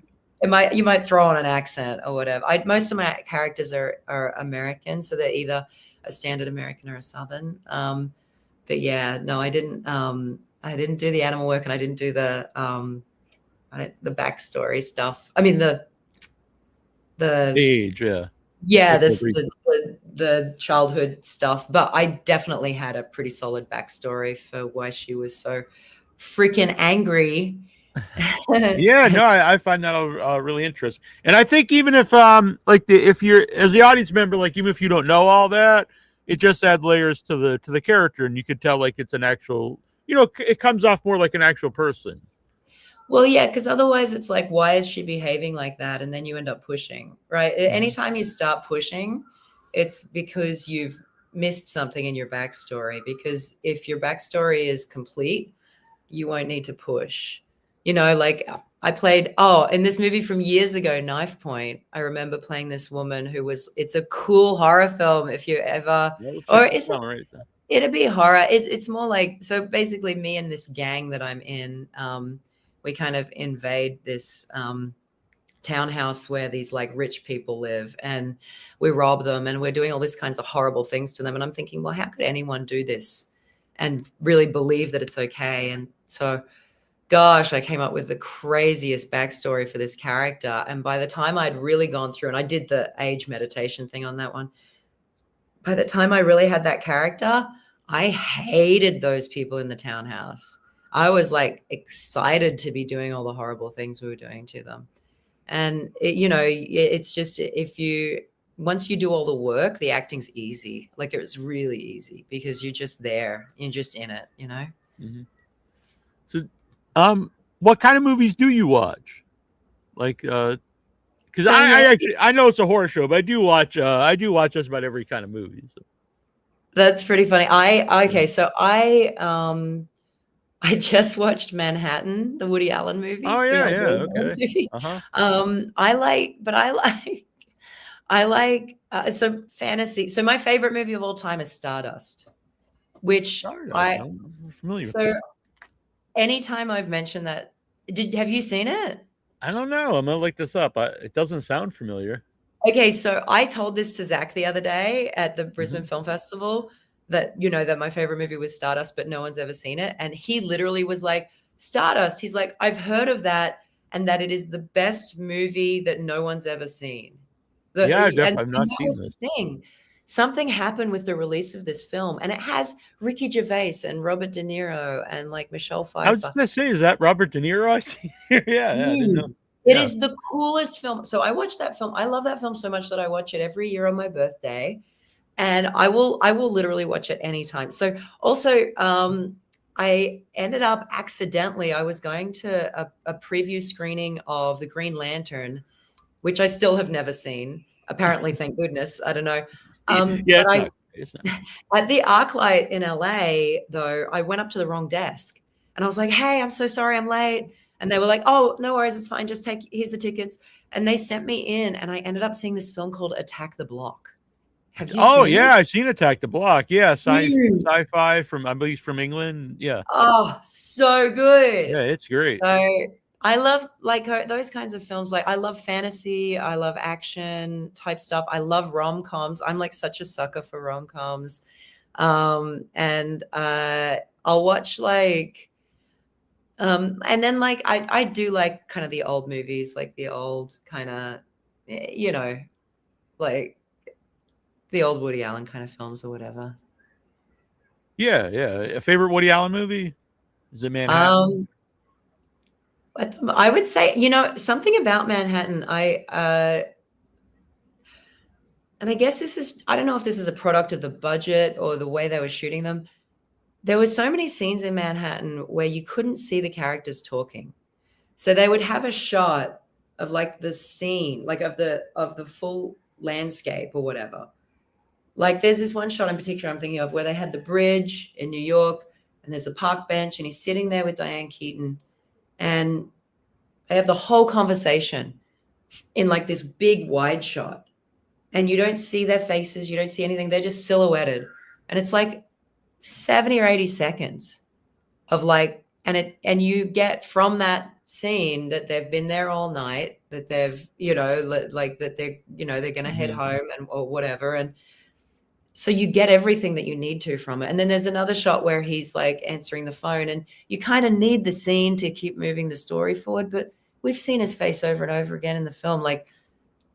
You might throw on an accent or whatever. Most of my characters are American, so they're either a standard American or a Southern. But yeah, no, I didn't do the animal work, and I didn't do the backstory stuff. I mean the
Age, yeah.
yeah,
Like the
this
brief.
the childhood stuff, but I definitely had a pretty solid backstory for why she was so freaking angry.
Yeah, no, I find that really interesting, and I think even if if you're as the audience member, like even if you don't know all that, it just adds layers to the character, and you could tell like it's an actual, it comes off more like an actual person.
Well, yeah, because otherwise it's like, why is she behaving like that? And then you end up pushing, right?
Mhm.
Anytime you start pushing, it's because you've missed something in your backstory, because if your backstory is complete, you won't need to push. Like I played, in this movie from years ago, Knife Point, I remember playing this woman it's a cool horror film if you ever,
Well, check
or
this
is it,
out right there.
it'd be horror. It's more like, so basically me and this gang that I'm in, we kind of invade this townhouse where these like rich people live, and we rob them, and we're doing all these kinds of horrible things to them. And I'm thinking, well, how could anyone do this and really believe that it's okay? And so, gosh, I came up with the craziest backstory for this character. And by the time I'd really gone through, and I did the age meditation thing on that one, by the time I really had that character, I hated those people in the townhouse. I was like excited to be doing all the horrible things we were doing to them. And it's just, once you do all the work, the acting's easy. Like, it's really easy because you're just there, you're just in it.
Mm-hmm. So, what kind of movies do you watch? Like, because I know it's a horror show, but I do watch just about every kind of movie. So.
That's pretty funny. So I just watched Manhattan, the Woody Allen movie.
Oh
the
yeah,
old
yeah,
Woody
okay.
Allen movie.
Uh-huh.
I like so fantasy. So my favorite movie of all time is Stardust, which
I'm familiar with.
So anytime I've mentioned that, have you seen it?
I don't know. I'm gonna look this up. It doesn't sound familiar.
Okay, so I told this to Zach the other day at the Brisbane Film Festival, that that my favorite movie was Stardust, but no one's ever seen it. And he literally was like, Stardust. He's like, I've heard of that, and that it is the best movie that no one's ever seen.
Yeah,
and
I've not
that
seen
was
this.
the thing. Something happened with the release of this film, and it has Ricky Gervais and Robert De Niro and like Michelle Pfeiffer.
I was gonna say, is that Robert De Niro? Yeah, I didn't know.
It is the coolest film. So I watched that film. I love that film so much that I watch it every year on my birthday, and I will literally watch it anytime. So also, I ended up accidentally, I was going to a preview screening of The Green Lantern, which I still have never seen. Apparently, thank goodness. I don't know.
Yeah, it's not.
At the ArcLight in LA, though, I went up to the wrong desk, and I was like, "Hey, I'm so sorry, I'm late." And they were like, "Oh, no worries, it's fine. Just here's the tickets." And they sent me in, and I ended up seeing this film called Attack the Block. Have you seen it?
I've seen Attack the Block. Yeah, sci-fi from, I believe, from England. Yeah.
Oh, so good.
Yeah, it's great.
So I love like those kinds of films. Like, I love fantasy, I love action type stuff. I love rom-coms. I'm like such a sucker for rom-coms. And I'll watch like and then like I do like kind of the old movies, like the old kind of like the old Woody Allen kind of films or whatever.
Yeah, yeah. A favorite Woody Allen movie? Is it Manhattan?
I would say, something about Manhattan. And I guess I don't know if this is a product of the budget or the way they were shooting them. There were so many scenes in Manhattan where you couldn't see the characters talking. So they would have a shot of like the scene, like of the full landscape or whatever. Like, there's this one shot in particular I'm thinking of where they had the bridge in New York, and there's a park bench, and he's sitting there with Diane Keaton, and they have the whole conversation in like this big wide shot, and you don't see their faces, you don't see anything. They're just silhouetted, and it's like 70 or 80 seconds of like, and you get from that scene that they've been there all night, that they've, like that they're, they're going to head home or whatever. And so you get everything that you need to from it. And then there's another shot where he's like answering the phone, and you kind of need the scene to keep moving the story forward, but we've seen his face over and over again in the film. Like,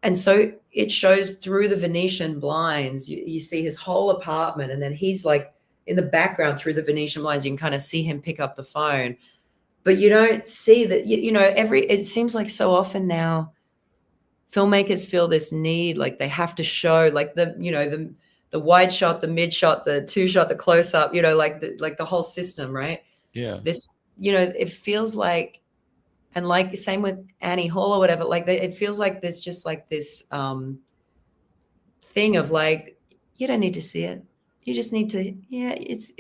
and so it shows through the Venetian blinds. You see his whole apartment, and then he's like in the background through the Venetian blinds. You can kind of see him pick up the phone, but you don't see that, it seems like so often now filmmakers feel this need, like they have to show like the wide shot, the mid shot, the two shot, the close up, like the whole system, right?
Yeah.
This, it feels like, and like same with Annie Hall or whatever, like it feels like there's just like this thing of like, you don't need to see it. you just need to, yeah,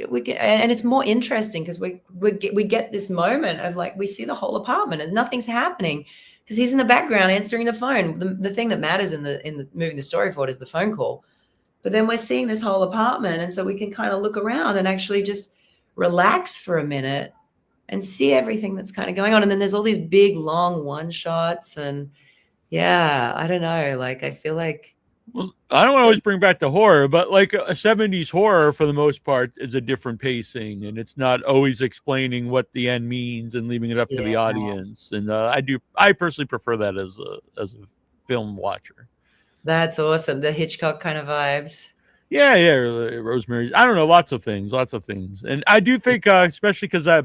we get, and it's more interesting because we get this moment of like, we see the whole apartment as nothing's happening because he's in the background answering the phone. The thing that matters in the moving the story forward is the phone call. But then we're seeing this whole apartment, and so we can kind of look around and actually just relax for a minute and see everything that's kind of going on. And then there's all these big long one shots, and yeah, I don't know, like I feel like
Well, I don't always bring back the horror, but like a 70s horror for the most part is a different pacing, and it's not always explaining what the end means and leaving it up to the
yeah,
audience. And I personally prefer that as a film watcher.
that's awesome. The Hitchcock kind of vibes.
Yeah, yeah, Rosemary's. I don't know, lots of things. And I do think, especially because I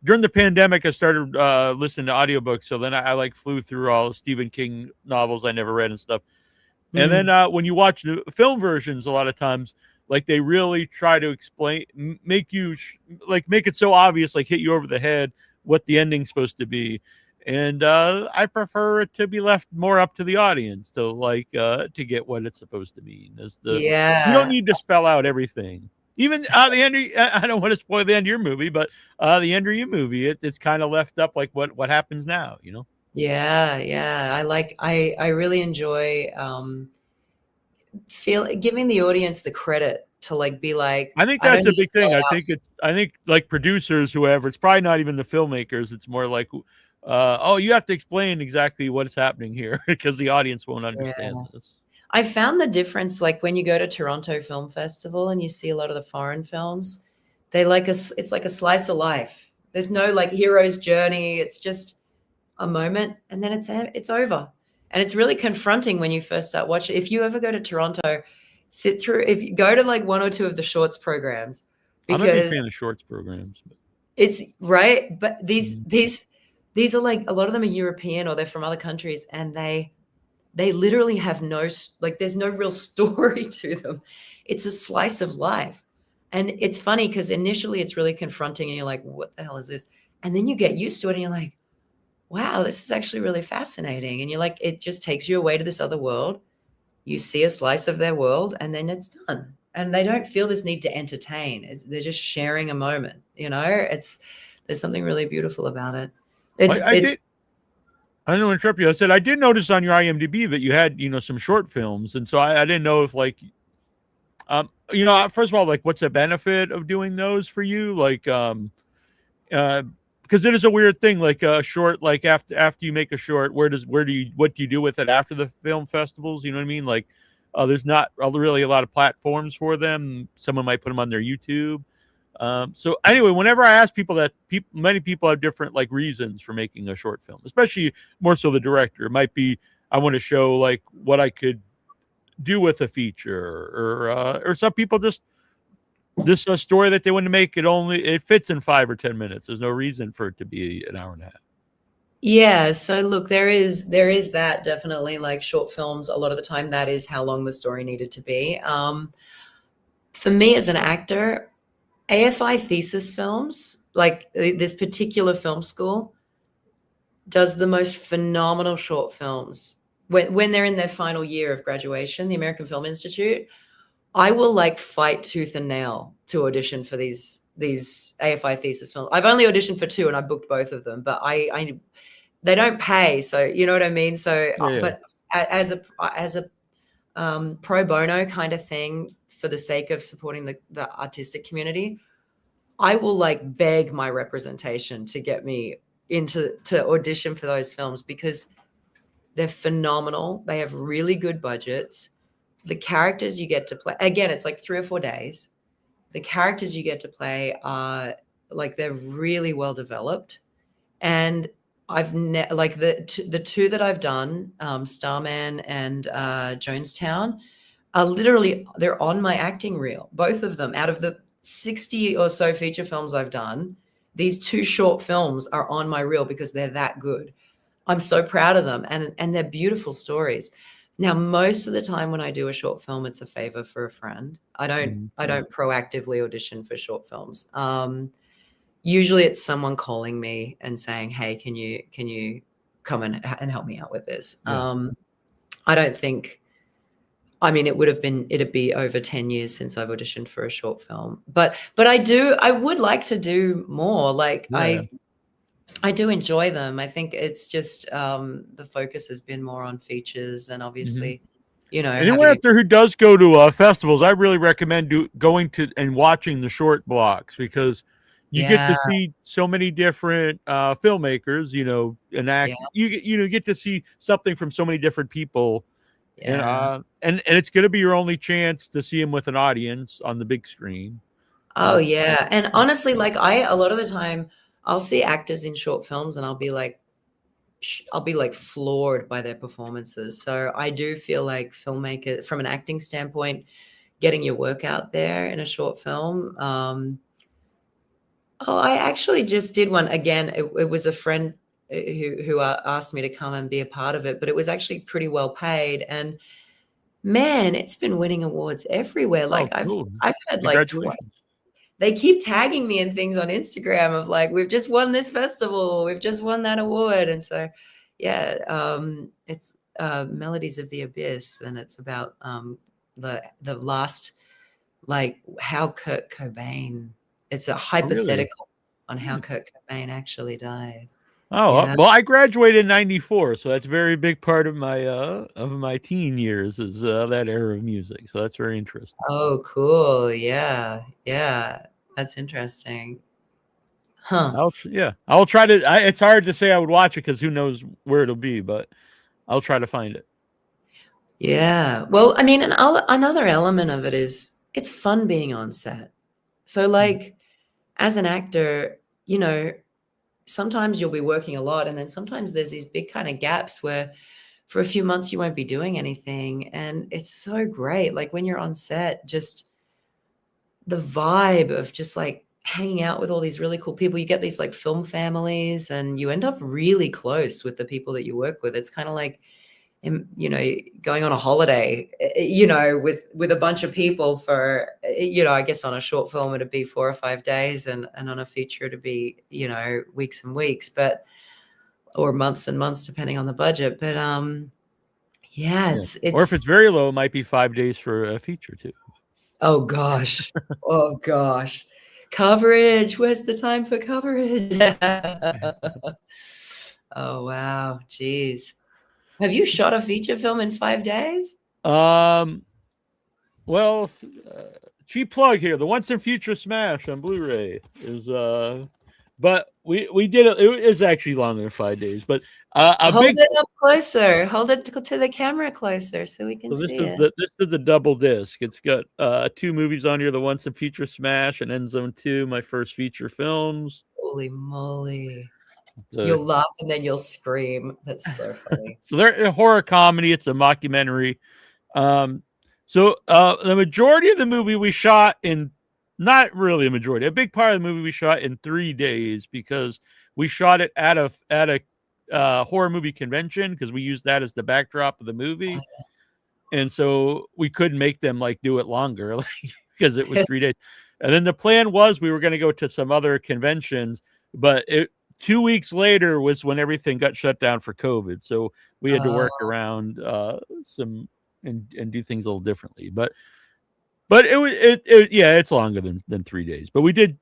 during the pandemic, I started listening to audiobooks. So then I like flew through all Stephen King novels I never read and stuff. And then
Mm,
when you watch the film versions, a lot of times, like they really try to explain, make you like make it so obvious, like hit you over the head what the ending's supposed to be. And I prefer it to be left more up to the audience to to get what it's supposed to mean. As the You don't
yeah,
need to spell out everything. Even the end. I don't want to spoil the end of your movie, but the end of your movie, it's kind of left up like what happens now. You know.
yeah, yeah. I really enjoy feel giving the audience the credit to like be like,
I think
I don't
that's a
need to
big
spell
thing.
it out.
I think like producers, whoever, it's probably not even the filmmakers. It's more like, oh, you have to explain exactly what's happening here because the audience won't
Yeah.
understand this.
I found the difference, like when you go to Toronto Film Festival and you see a lot of the foreign films, they like it's like a slice of life. There's no like hero's journey. It's just a moment and then it's over. And it's really confronting when you first start watching. If you ever go to Toronto, sit through, if you go to like one or two of the shorts programs,
I'm a big
because
fan of shorts programs. But,
it's right. But
mhm.
these are like, a lot of them are European or they're from other countries, and they literally have like there's no real story to them. It's a slice of life. And it's funny because initially it's really confronting and you're like, what the hell is this? And then you get used to it and you're like, wow, this is actually really fascinating. And you're like, it just takes you away to this other world. You see a slice of their world and then it's done. And they don't feel this need to entertain. They're just sharing a moment, there's something really beautiful about it.
I
It's
did. I don't want to interrupt you. I said I did notice on your IMDb that you had some short films, and so I didn't know if like first of all, like what's the benefit of doing those for you? Like uh because it is a weird thing, like a short, like after you make a short, what do you do with it after the film festivals? You know what I mean? Like there's not really a lot of platforms for them. Someone might put them on their YouTube. So anyway, whenever I ask people that, many people have different like reasons for making a short film, especially more so the director. It might be I want to show like what I could do with a feature, or some people just this a story that they want to make. It fits in 5 or 10 minutes. There's no reason for it to be an hour and a half.
Yeah, so look, there is that definitely, like short films, a lot of the time that is how long the story needed to be. For me as an actor, AFI thesis films, like this particular film school, does the most phenomenal short films. When they're in their final year of graduation, the American Film Institute, I will like fight tooth and nail to audition for these AFI thesis films. I've only auditioned for two and I booked both of them, but I they don't pay, so you know what I mean. So,
Yeah, yeah.
but as a pro bono kind of thing for the sake of supporting the artistic community, I will like beg my representation to get me to audition for those films because they're phenomenal. They have really good budgets. The characters you get to play, again, it's like 3 or 4 days. The characters you get to play are like they're really well developed. And like the two that I've done, Starman and Jonestown, are literally, they're on my acting reel. Both of them, out of the 60 or so feature films I've done, these two short films are on my reel because they're that good. I'm so proud of them, and they're beautiful stories. Now, most of the time when I do a short film, it's a favor for a friend. I don't
Mhm.
I don't proactively audition for short films. Usually it's someone calling me and saying, "Hey, can you come and help me out with this?"
Yeah.
I don't think I mean, it'd be over 10 years since I've auditioned for a short film. But I would like to do more. Like
Yeah.
I do enjoy them. I think it's just the focus has been more on features and
Mm-hmm.
obviously,
Anyone
having a
out there who does go to festivals, I really recommend going to and watching the short blocks because you get to
yeah,
see so many different filmmakers, and
yeah,
act. Get to see something from so many different people, and
yeah.
it's going to be your only chance to see them with an audience on the big screen.
Oh,
Uh,
yeah, and honestly, like, a lot of the time, I'll see actors in short films, and I'll be, like, floored by their performances, so I do feel like filmmaker from an acting standpoint, getting your work out there in a short film, I actually just did one again, it was a friend, who asked me to come and be a part of it, but it was actually pretty well paid, and man, it's been winning awards everywhere, like,
oh, cool!
I've had, like,
Congratulations!
they keep tagging me in things on Instagram of like, we've just won this festival, we've just won that award. And so, yeah, it's Melodies of the Abyss, and it's about the last, like how Kurt Cobain. It's a
Oh, really?
hypothetical on how
Hmm.
Kurt Cobain actually died.
Oh,
Yeah.
well, I graduated in '94, so that's a very big part of my teen years is that era of music. So that's very interesting.
Oh, cool. Yeah. Yeah. That's interesting. Huh.
Yeah, I'll try to. It's hard to say I would watch it because who knows where it'll be, but I'll try to find it.
Yeah. Well, I mean, another element of it is it's fun being on set. So,
Mhm.
like, as an actor, you know, sometimes you'll be working a lot, and then sometimes there's these big kind of gaps where for a few months you won't be doing anything. And it's so great. Like when you're on set, just the vibe of just like hanging out with all these really cool people. You get these like film families, and you end up really close with the people that you work with. It's kind of like, going on a holiday, with a bunch of people for, I guess on a short film it'd be 4 or 5 days, and on a feature it'd be, weeks and weeks, but or months and months depending on the budget. But yeah,
Yeah, or if it's
it's
very low, it might be 5 days for a feature too.
oh gosh, oh gosh, coverage. Where's the time for coverage? Oh wow, geez. Have you shot a feature film in 5 days?
Um, well, cheap plug here. The Once and Future Smash on Blu-ray is but we did it. It was actually longer than 5 days, but a
Hold
big.
it up closer. Hold it to the camera closer so we can
So
see it.
this is the double disc. It's got two movies on here: The Once and Future Smash and End Zone 2, my first feature films.
Holy moly.
The
You'll laugh and then you'll scream. That's so funny.
So they're a horror comedy. It's a mockumentary. Um, the majority of the movie we shot in, not really a majority, a big part of the movie we shot in 3 days because we shot it at a horror movie convention because we used that as the backdrop of the movie, and so we couldn't make them like do it longer because it was 3 days. And then the plan was we were going to go to some other conventions, but 2 weeks later was when everything got shut down for COVID. So we had to
Oh,
work around some and do things a little differently. But yeah, it's longer than 3 days. But we did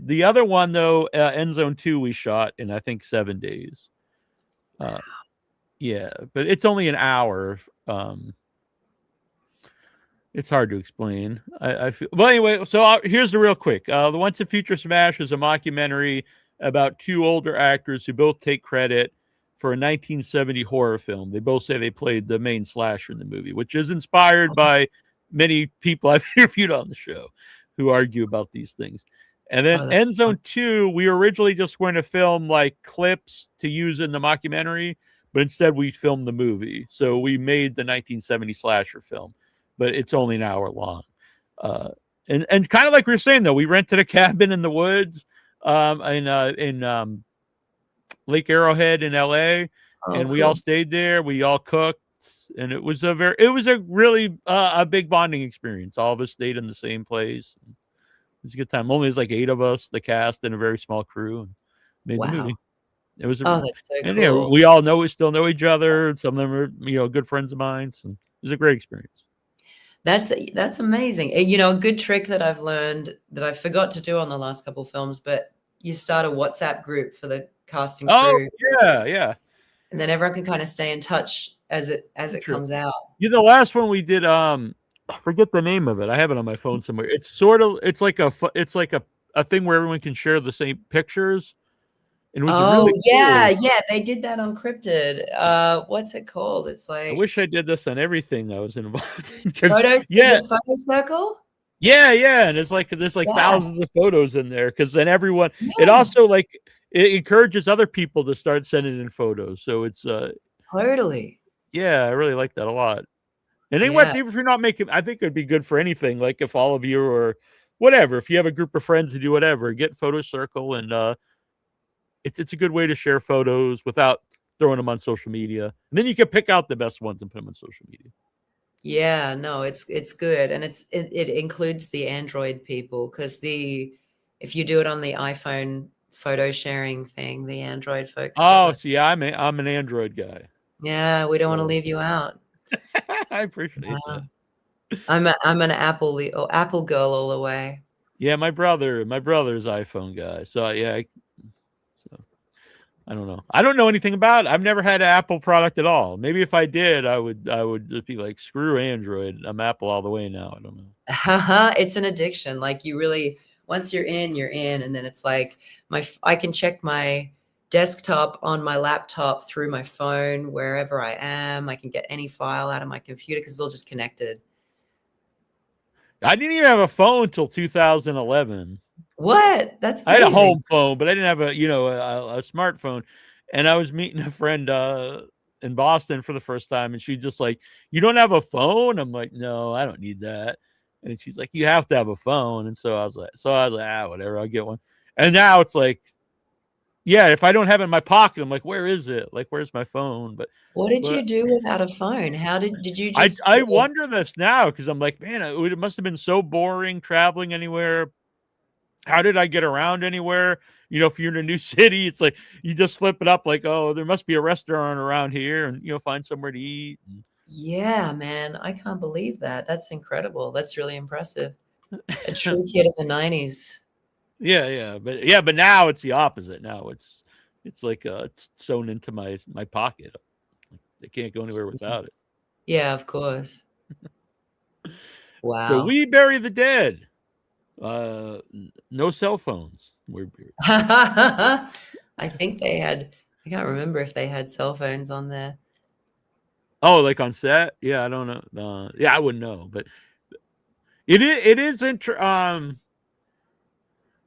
the other one though, End Zone 2 we shot in I think 7 days. Uh, yeah, but it's only an hour. It's hard to explain. I feel well anyway. So here's the real quick. The Once and Future Smash is a mockumentary about two older actors who both take credit for a 1970 horror film. They both say they played the main slasher in the movie, which is inspired by many people I've interviewed on the show who argue about these things. And then
oh, that's
End
fun.
Zone 2, we were originally just going to film like clips to use in the mockumentary, but instead we filmed the movie. So we made the 1970 slasher film, but it's only an hour long. Uh, and kind of like we were saying though, we rented a cabin in the woods in Lake Arrowhead in LA,
Oh,
and we all
cool.
stayed there. We all cooked, and it was a really a big bonding experience. All of us stayed in the same place. It was a good time. Only there's like 8 of us, the cast, and a very small crew, and made the
Wow.
movie. It was,
Oh, that's so
and yeah,
cool.
we all know we still know each other. Some of them are good friends of mine. So it was a great experience.
That's amazing. You know, a good trick that I've learned that I forgot to do on the last couple films, but you start a WhatsApp group for the cast and
Oh
crew,
yeah.
and then everyone can kind of stay in touch as it
True.
comes out.
You know, the last one we did, I forget the name of it. I have it on my phone somewhere. It's like a thing where everyone can share the same pictures, and it was
Oh
really
yeah,
cool.
yeah, they did that on Cryptid. What's it called? It's
I
like
wish I did this on everything I was involved in because
is
yeah,
it Photo Circle?
yeah, and it's like there's like
Yeah,
thousands of photos in there because then everyone. It
yeah,
also like it encourages other people to start sending in photos. So it's
totally.
yeah, I really like that a lot. And then
Yeah,
what if you're not making, I think it'd be good for anything. Like if all of you or whatever, if you have a group of friends to do whatever, get photo circle and it's a good way to share photos without throwing them on social media. And then you can pick out the best ones and put them on social media.
yeah, no, it's good, and it includes the Android people because the if you do it on the iPhone photo sharing thing, the Android folks get
Oh,
left.
see, I'm an Android guy.
Yeah, we don't want to
So
leave you out.
I appreciate
Yeah.
that.
I'm an Apple girl all the way.
Yeah, my brother's iPhone guy. So yeah, so I don't know. I don't know anything about it. I've never had an Apple product at all. Maybe if I did, I would just be like, screw Android. I'm Apple all the way now. I don't know.
It's an addiction. Like you really, once you're in, and then it's like I can check my desktop on my laptop through my phone wherever I am. I can get any file out of my computer because it's all just connected.
I didn't even have a phone until 2011.
What? That's
I had a
amazing.
home phone, but I didn't have a smartphone. And I was meeting a friend in Boston for the first time, and she just like, "You don't have a phone?" I'm like, "No, I don't need that." And she's like, "You have to have a phone." And so I was like, ah, whatever, I'll get one. And now it's like, yeah, if I don't have it in my pocket, I'm like, where is it? Like, where's my phone?
What did you
But
do without a phone? How did you
I
just
I wonder this now because I'm like, man, it must have been so boring traveling anywhere. How did I get around anywhere? You know, if you're in a new city, it's like you just flip it up like, oh, there must be a restaurant around here and find somewhere to eat.
Yeah, man, I can't believe that. That's incredible. That's really impressive. A true kid of the 90s.
But now it's the opposite. Now it's like it's sewn into my pocket. I can't go anywhere without it.
Yeah, of course.
So
Wow.
we bury the dead. No cell phones. We're
I think they had I can't remember if they had cell phones on there.
oh, like on set? Yeah, I don't know. Yeah, I wouldn't know, but it is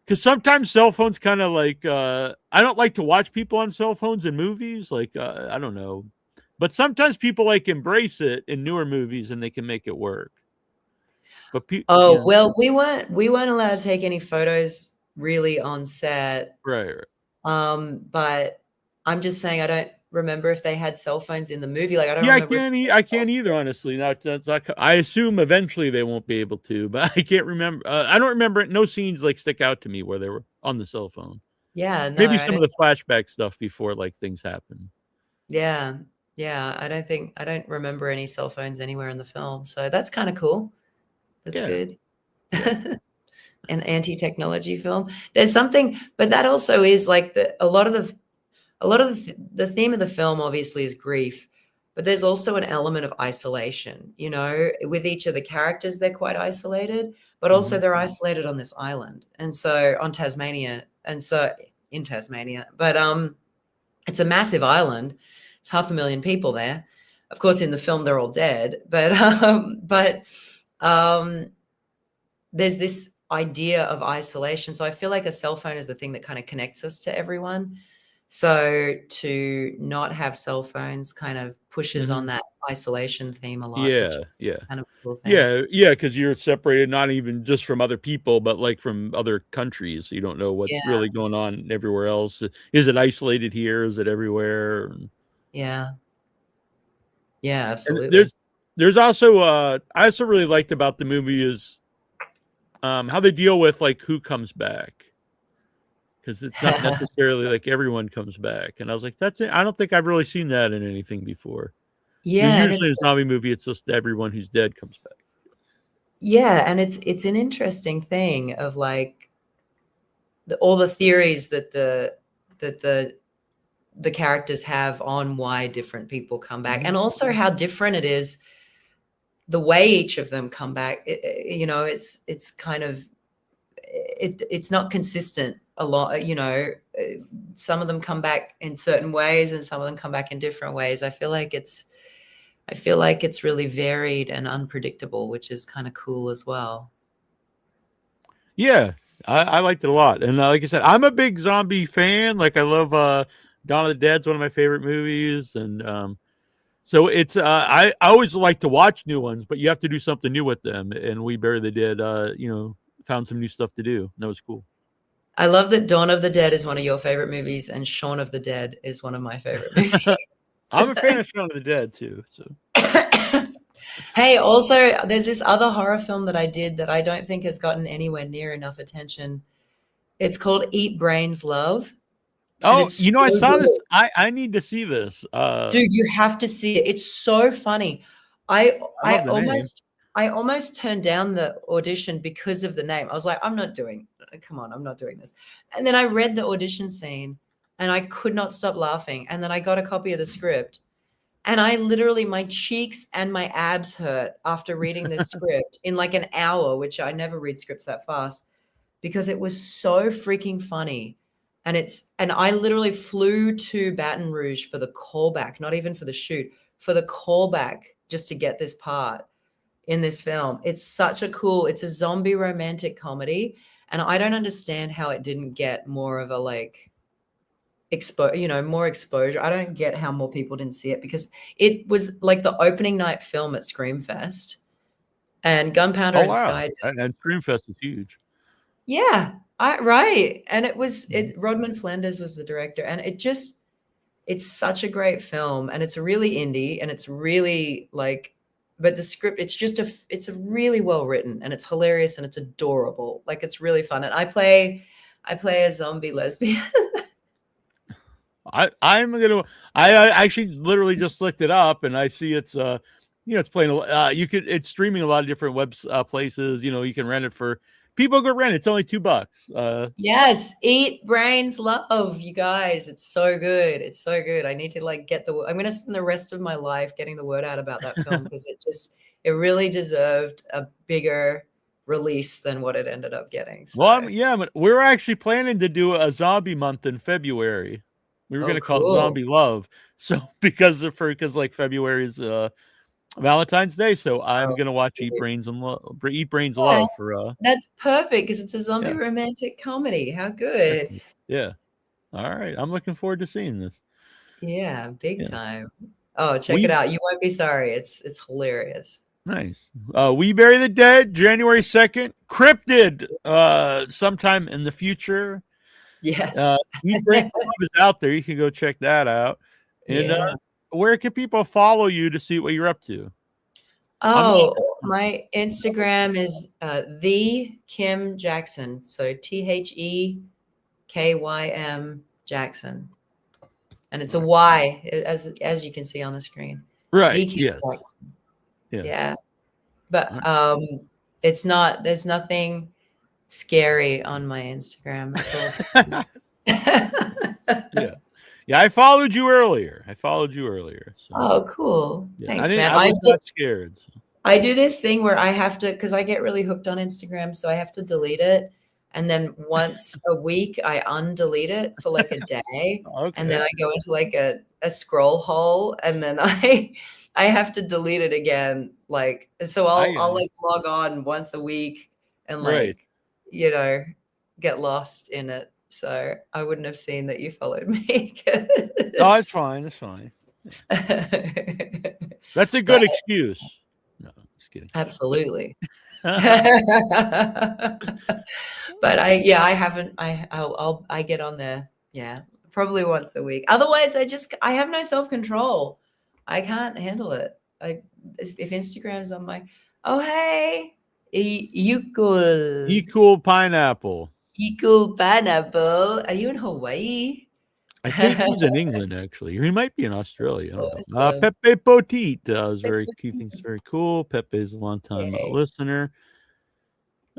because sometimes cell phones kind of like I don't like to watch people on cell phones in movies. Like I don't know, but sometimes people like embrace it in newer movies and they can make it work. But
Oh,
yeah,
well, we weren't allowed to take any photos really on set.
right.
But I'm just saying I don't remember if they had cell phones in the movie. Like I don't
Yeah, I
remember if
can't. I can't either. Honestly, that's like, I assume eventually they won't be able to, but I can't remember. I don't remember. No scenes like stick out to me where they were on the cell phone.
yeah, no,
Maybe
I
some of
don't
the flashback stuff before like things happen.
yeah. Yeah, I don't remember any cell phones anywhere in the film. So that's kind of cool. That's
Yeah,
good.
yeah.
An anti-technology film. There's something, but that also is like the theme of the film obviously is grief, but there's also an element of isolation. You know, with each of the characters, they're quite isolated, but also
Hmm.
they're isolated on this island, and so on Tasmania, and so in Tasmania, but it's a massive island. It's 500,000 people there. Of course, in the film, they're all dead, but um, there's this idea of isolation. So I feel like a cell phone is the thing that kind of connects us to everyone. So to not have cell phones kind of pushes on
Hmm.
that isolation theme a lot, which
Yeah,
is
yeah.
kind of a cool thing.
Yeah, because you're separated not even just from other people, but like from other countries. You don't know
Yeah,
what's really going on everywhere else. Is it isolated here? Is it everywhere?
yeah, yeah,
And
absolutely.
there's also I also really liked about the movie is how they deal with like who comes back because it's not necessarily like everyone comes back. And I was like, that's it. I don't think I've really seen that in anything before.
Yeah, and
Usually
it's
in a zombie movie, it's just everyone who's dead comes back.
Yeah, and it's an interesting thing of like all the theories that the characters have on why different people come back,
Mhm.
and also how different it is the way each of them come back. It's kind of it's not consistent a lot. Some of them come back in certain ways, and some of them come back in different ways. I feel like it's really varied and unpredictable, which is kind of cool as well.
Yeah, I liked it a lot, and like I said, I'm a big zombie fan. Like I love Dawn of the Dead's one of my favorite movies, and so it's I always like to watch new ones, but you have to do something new with them, and We Bury the Dead, found some new stuff to do. And that was cool.
I love that Dawn of the Dead is one of your favorite movies, and Shaun of the Dead is one of my favorite movies.
I'm a fan of Shaun of the Dead too. So
Hey, also, there's this other horror film that I did that I don't think has gotten anywhere near enough attention. It's called Eat Brains Love, and
oh,
it's
I
so
saw this.
good.
I need to see this.
Dude, you have to see it. It's so funny. I
I
I
love the name.
almost turned down the audition because of the name. I was like, I'm not doing. Come on, I'm not doing this. And then I read the audition scene, and I could not stop laughing. And then I got a copy of the script, and I literally, my cheeks and my abs hurt after reading this script in like an hour, which I never read scripts that fast because it was so freaking funny. And I literally flew to Baton Rouge for the callback, not even for the shoot, for the callback just to get this part in this film. It's a zombie romantic comedy. And I don't understand how it didn't get more of a like more exposure. I don't get how more people didn't see it because it was like the opening night film at Screamfest, and Gunpowder
Oh
and
wow,
Sky.
and Screamfest is huge.
Yeah, right. And
Mhm.
Rodman Flinders was the director, and it's such a great film, and it's really indie, and it's really like, but the script, it's a really well written, and it's hilarious, and it's adorable. Like it's really fun, and I play a zombie lesbian.
I'm gonna. I actually literally just looked it up, and I see it's it's playing. It's streaming a lot of different places. You can rent it for people. Go rent it. It's only $2.
Yes, Eat Brains Love, you guys. It's so good. It's so good. I need to like I'm going to spend the rest of my life getting the word out about that film because it really deserved a bigger release than what it ended up getting.
Well,
So,
but we're actually planning to do a zombie month in February. We were
oh,
gonna call it
cool.
Zombie Love. So because like February is Valentine's Day, so I'm
Oh,
gonna watch
dude.
Eat Brains
Yeah,
Love for
that's perfect because it's a zombie
yeah.
romantic comedy. How good.
Excellent. Yeah. All right. I'm looking forward to seeing this.
Yeah, big
Yes.
time. Oh, check it
We
out. You won't be sorry. It's hilarious.
nice. We Bury the Dead, January 2nd. Cryptid, sometime in the future.
Yes.
Eat Brains Love is out there. You can go check that out. And
Yeah.
where can people follow you to see what you're up to? I'm not
Oh,
sure.
my Instagram is the Kym Jackson. So TheKym Jackson, and it's a Y as you can see on the screen. The
Right.
Kym
Yes.
Jackson.
Yeah.
Yeah,
All
but it's not. There's nothing scary on my Instagram. It's all.
right. Yeah. Yeah. I followed you earlier. So
Oh, cool.
yeah,
Thanks, man.
I was not scared. So.
I do this thing where I have to, because I get really hooked on Instagram, so I have to delete it. And then once a week, I undelete it for like a day. And then
Okay.
I go into like a scroll hole, and then I have to delete it again. Like, so
I
I'll like log on once a week and
right.
like, you know, get lost in it. So I wouldn't have seen that you followed me.
Oh, it's fine. It's fine. That's a
But
good excuse. No, just kidding.
absolutely. But I haven't. I get on there. Yeah, probably once a week. Otherwise, I have no self control. I can't handle it. If Instagram's on my, oh hey,
Equal pineapple.
equal pineapple. Are you in Hawaii?
I think he's in England, actually. He might be in Australia. I don't know.
Awesome.
Pepe Potit is very. He thinks very cool. Pepe is a long time
Okay.
listener.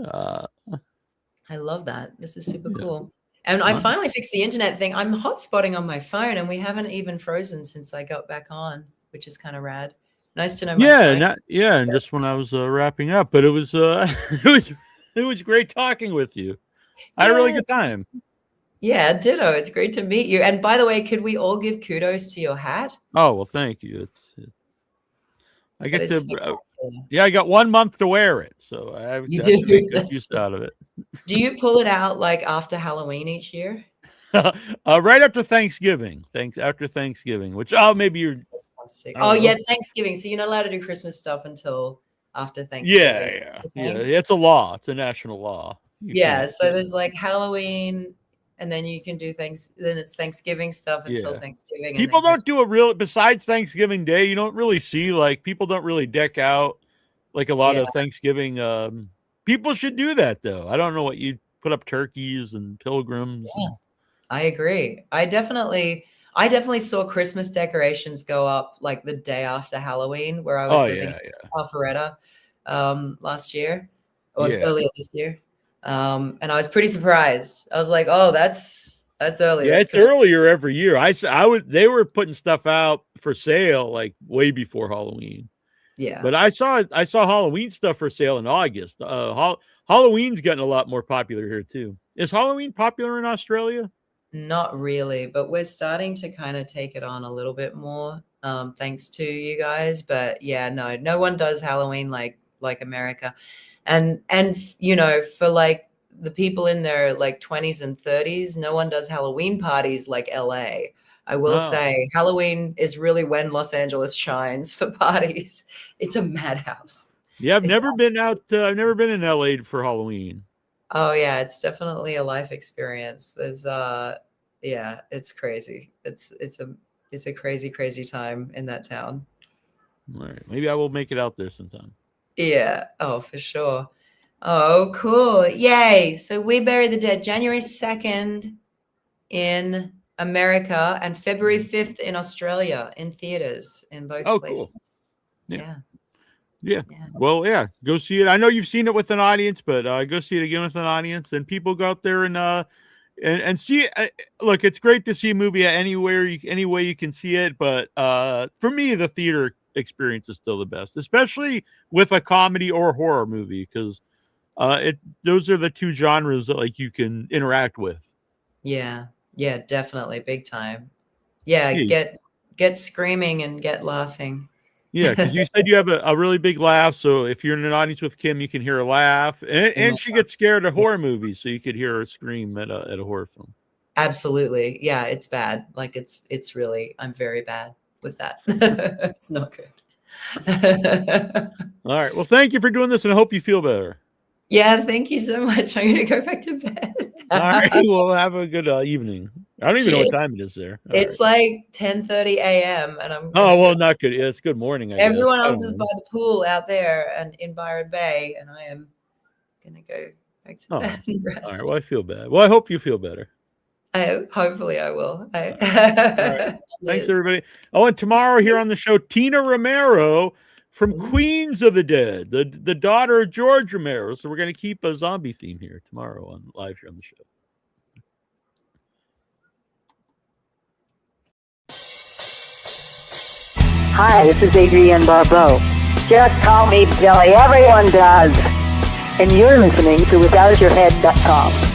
I love that. This is super
Yeah.
cool. And I finally fixed the internet thing. I'm hotspotting on my phone, and we haven't even frozen since I got back on, which is kind of rad. Nice to know my phone.
And just when I was wrapping up, but it was it was great talking with you. I had a really good time.
Yeah, ditto. It's great to meet you. And by the way, could we all give kudos to your hat?
Oh, well, thank you. I get to
spectacular.
I got 1 month to wear it, so I have
You
to
do.
make good use out of it.
Do you pull it out like after Halloween each year?
Right after Thanksgiving. After Thanksgiving, which maybe you're.
Oh yeah, Thanksgiving. So you're not allowed to do Christmas stuff until after Thanksgiving.
Yeah. It's a law. It's a national law.
So there's like Halloween, and then you can do things. Then it's Thanksgiving stuff until Thanksgiving.
People don't do besides Thanksgiving Day. You don't really see people don't really deck out like a lot of Thanksgiving. People should do that though. I don't know what you put up turkeys and pilgrims.
Yeah. I agree. I definitely saw Christmas decorations go up like the day after Halloween, where I was living in Alpharetta last year or earlier this year. And I was pretty surprised. I was like, "Oh, that's early."
Yeah, it's earlier every year. They were putting stuff out for sale like way before Halloween.
Yeah.
But I saw Halloween stuff for sale in August. Halloween's getting a lot more popular here too. Is Halloween popular in Australia?
Not really, but we're starting to kind of take it on a little bit more, thanks to you guys. But yeah, no one does Halloween like America. And for like the people in their like 20s and 30s, no one does Halloween parties like LA. I will say Halloween is really when Los Angeles shines for parties. It's a madhouse.
Yeah, I've never been in LA for Halloween.
Oh yeah, it's definitely a life experience. There's it's crazy. It's a crazy time in that town.
All right, maybe I will make it out there sometime.
Yeah. Oh, for sure. Oh, cool. Yay. So We Bury the Dead, January 2nd in America and February 5th in Australia in theaters in both places.
Cool. Yeah. Well, go see it. I know you've seen it with an audience, but go see it again with an audience, and people go out there and see it. Look, it's great to see a movie any way you can see it, but for me, the theater experience is still the best, especially with a comedy or horror movie, because those are the two genres that like you can interact with.
Yeah, definitely, big time. Yeah, get screaming and get laughing.
Yeah, because you said you have a really big laugh, so if you're in an audience with Kym, you can hear her laugh, and she gets scared of horror movies, so you could hear her scream at a horror film.
Absolutely, yeah, it's bad. Like it's really, I'm very bad with that. It's not good.
All right, well, thank you for doing this, and I hope you feel better.
Yeah, thank you so much. I'm gonna go back to bed.
All right, well, have a good evening. I don't even know what time it is there.
It's like 10:30 a.m. and I'm.
Oh well, not good. Yeah, it's good morning.
Everyone else is by the pool out there and in Byron Bay, and I am gonna go back to bed and rest.
All right. Well, I feel bad. Well, I hope you feel better.
Hopefully, I will.
All right. Thanks, everybody. Oh, and tomorrow here on the show, Tina Romero from Queens of the Dead, the daughter of George Romero. So we're going to keep a zombie theme here tomorrow live here on the show.
Hi, this is Adrienne Barbeau. Just call me Billy. Everyone does. And you're listening to withoutyourhead.com.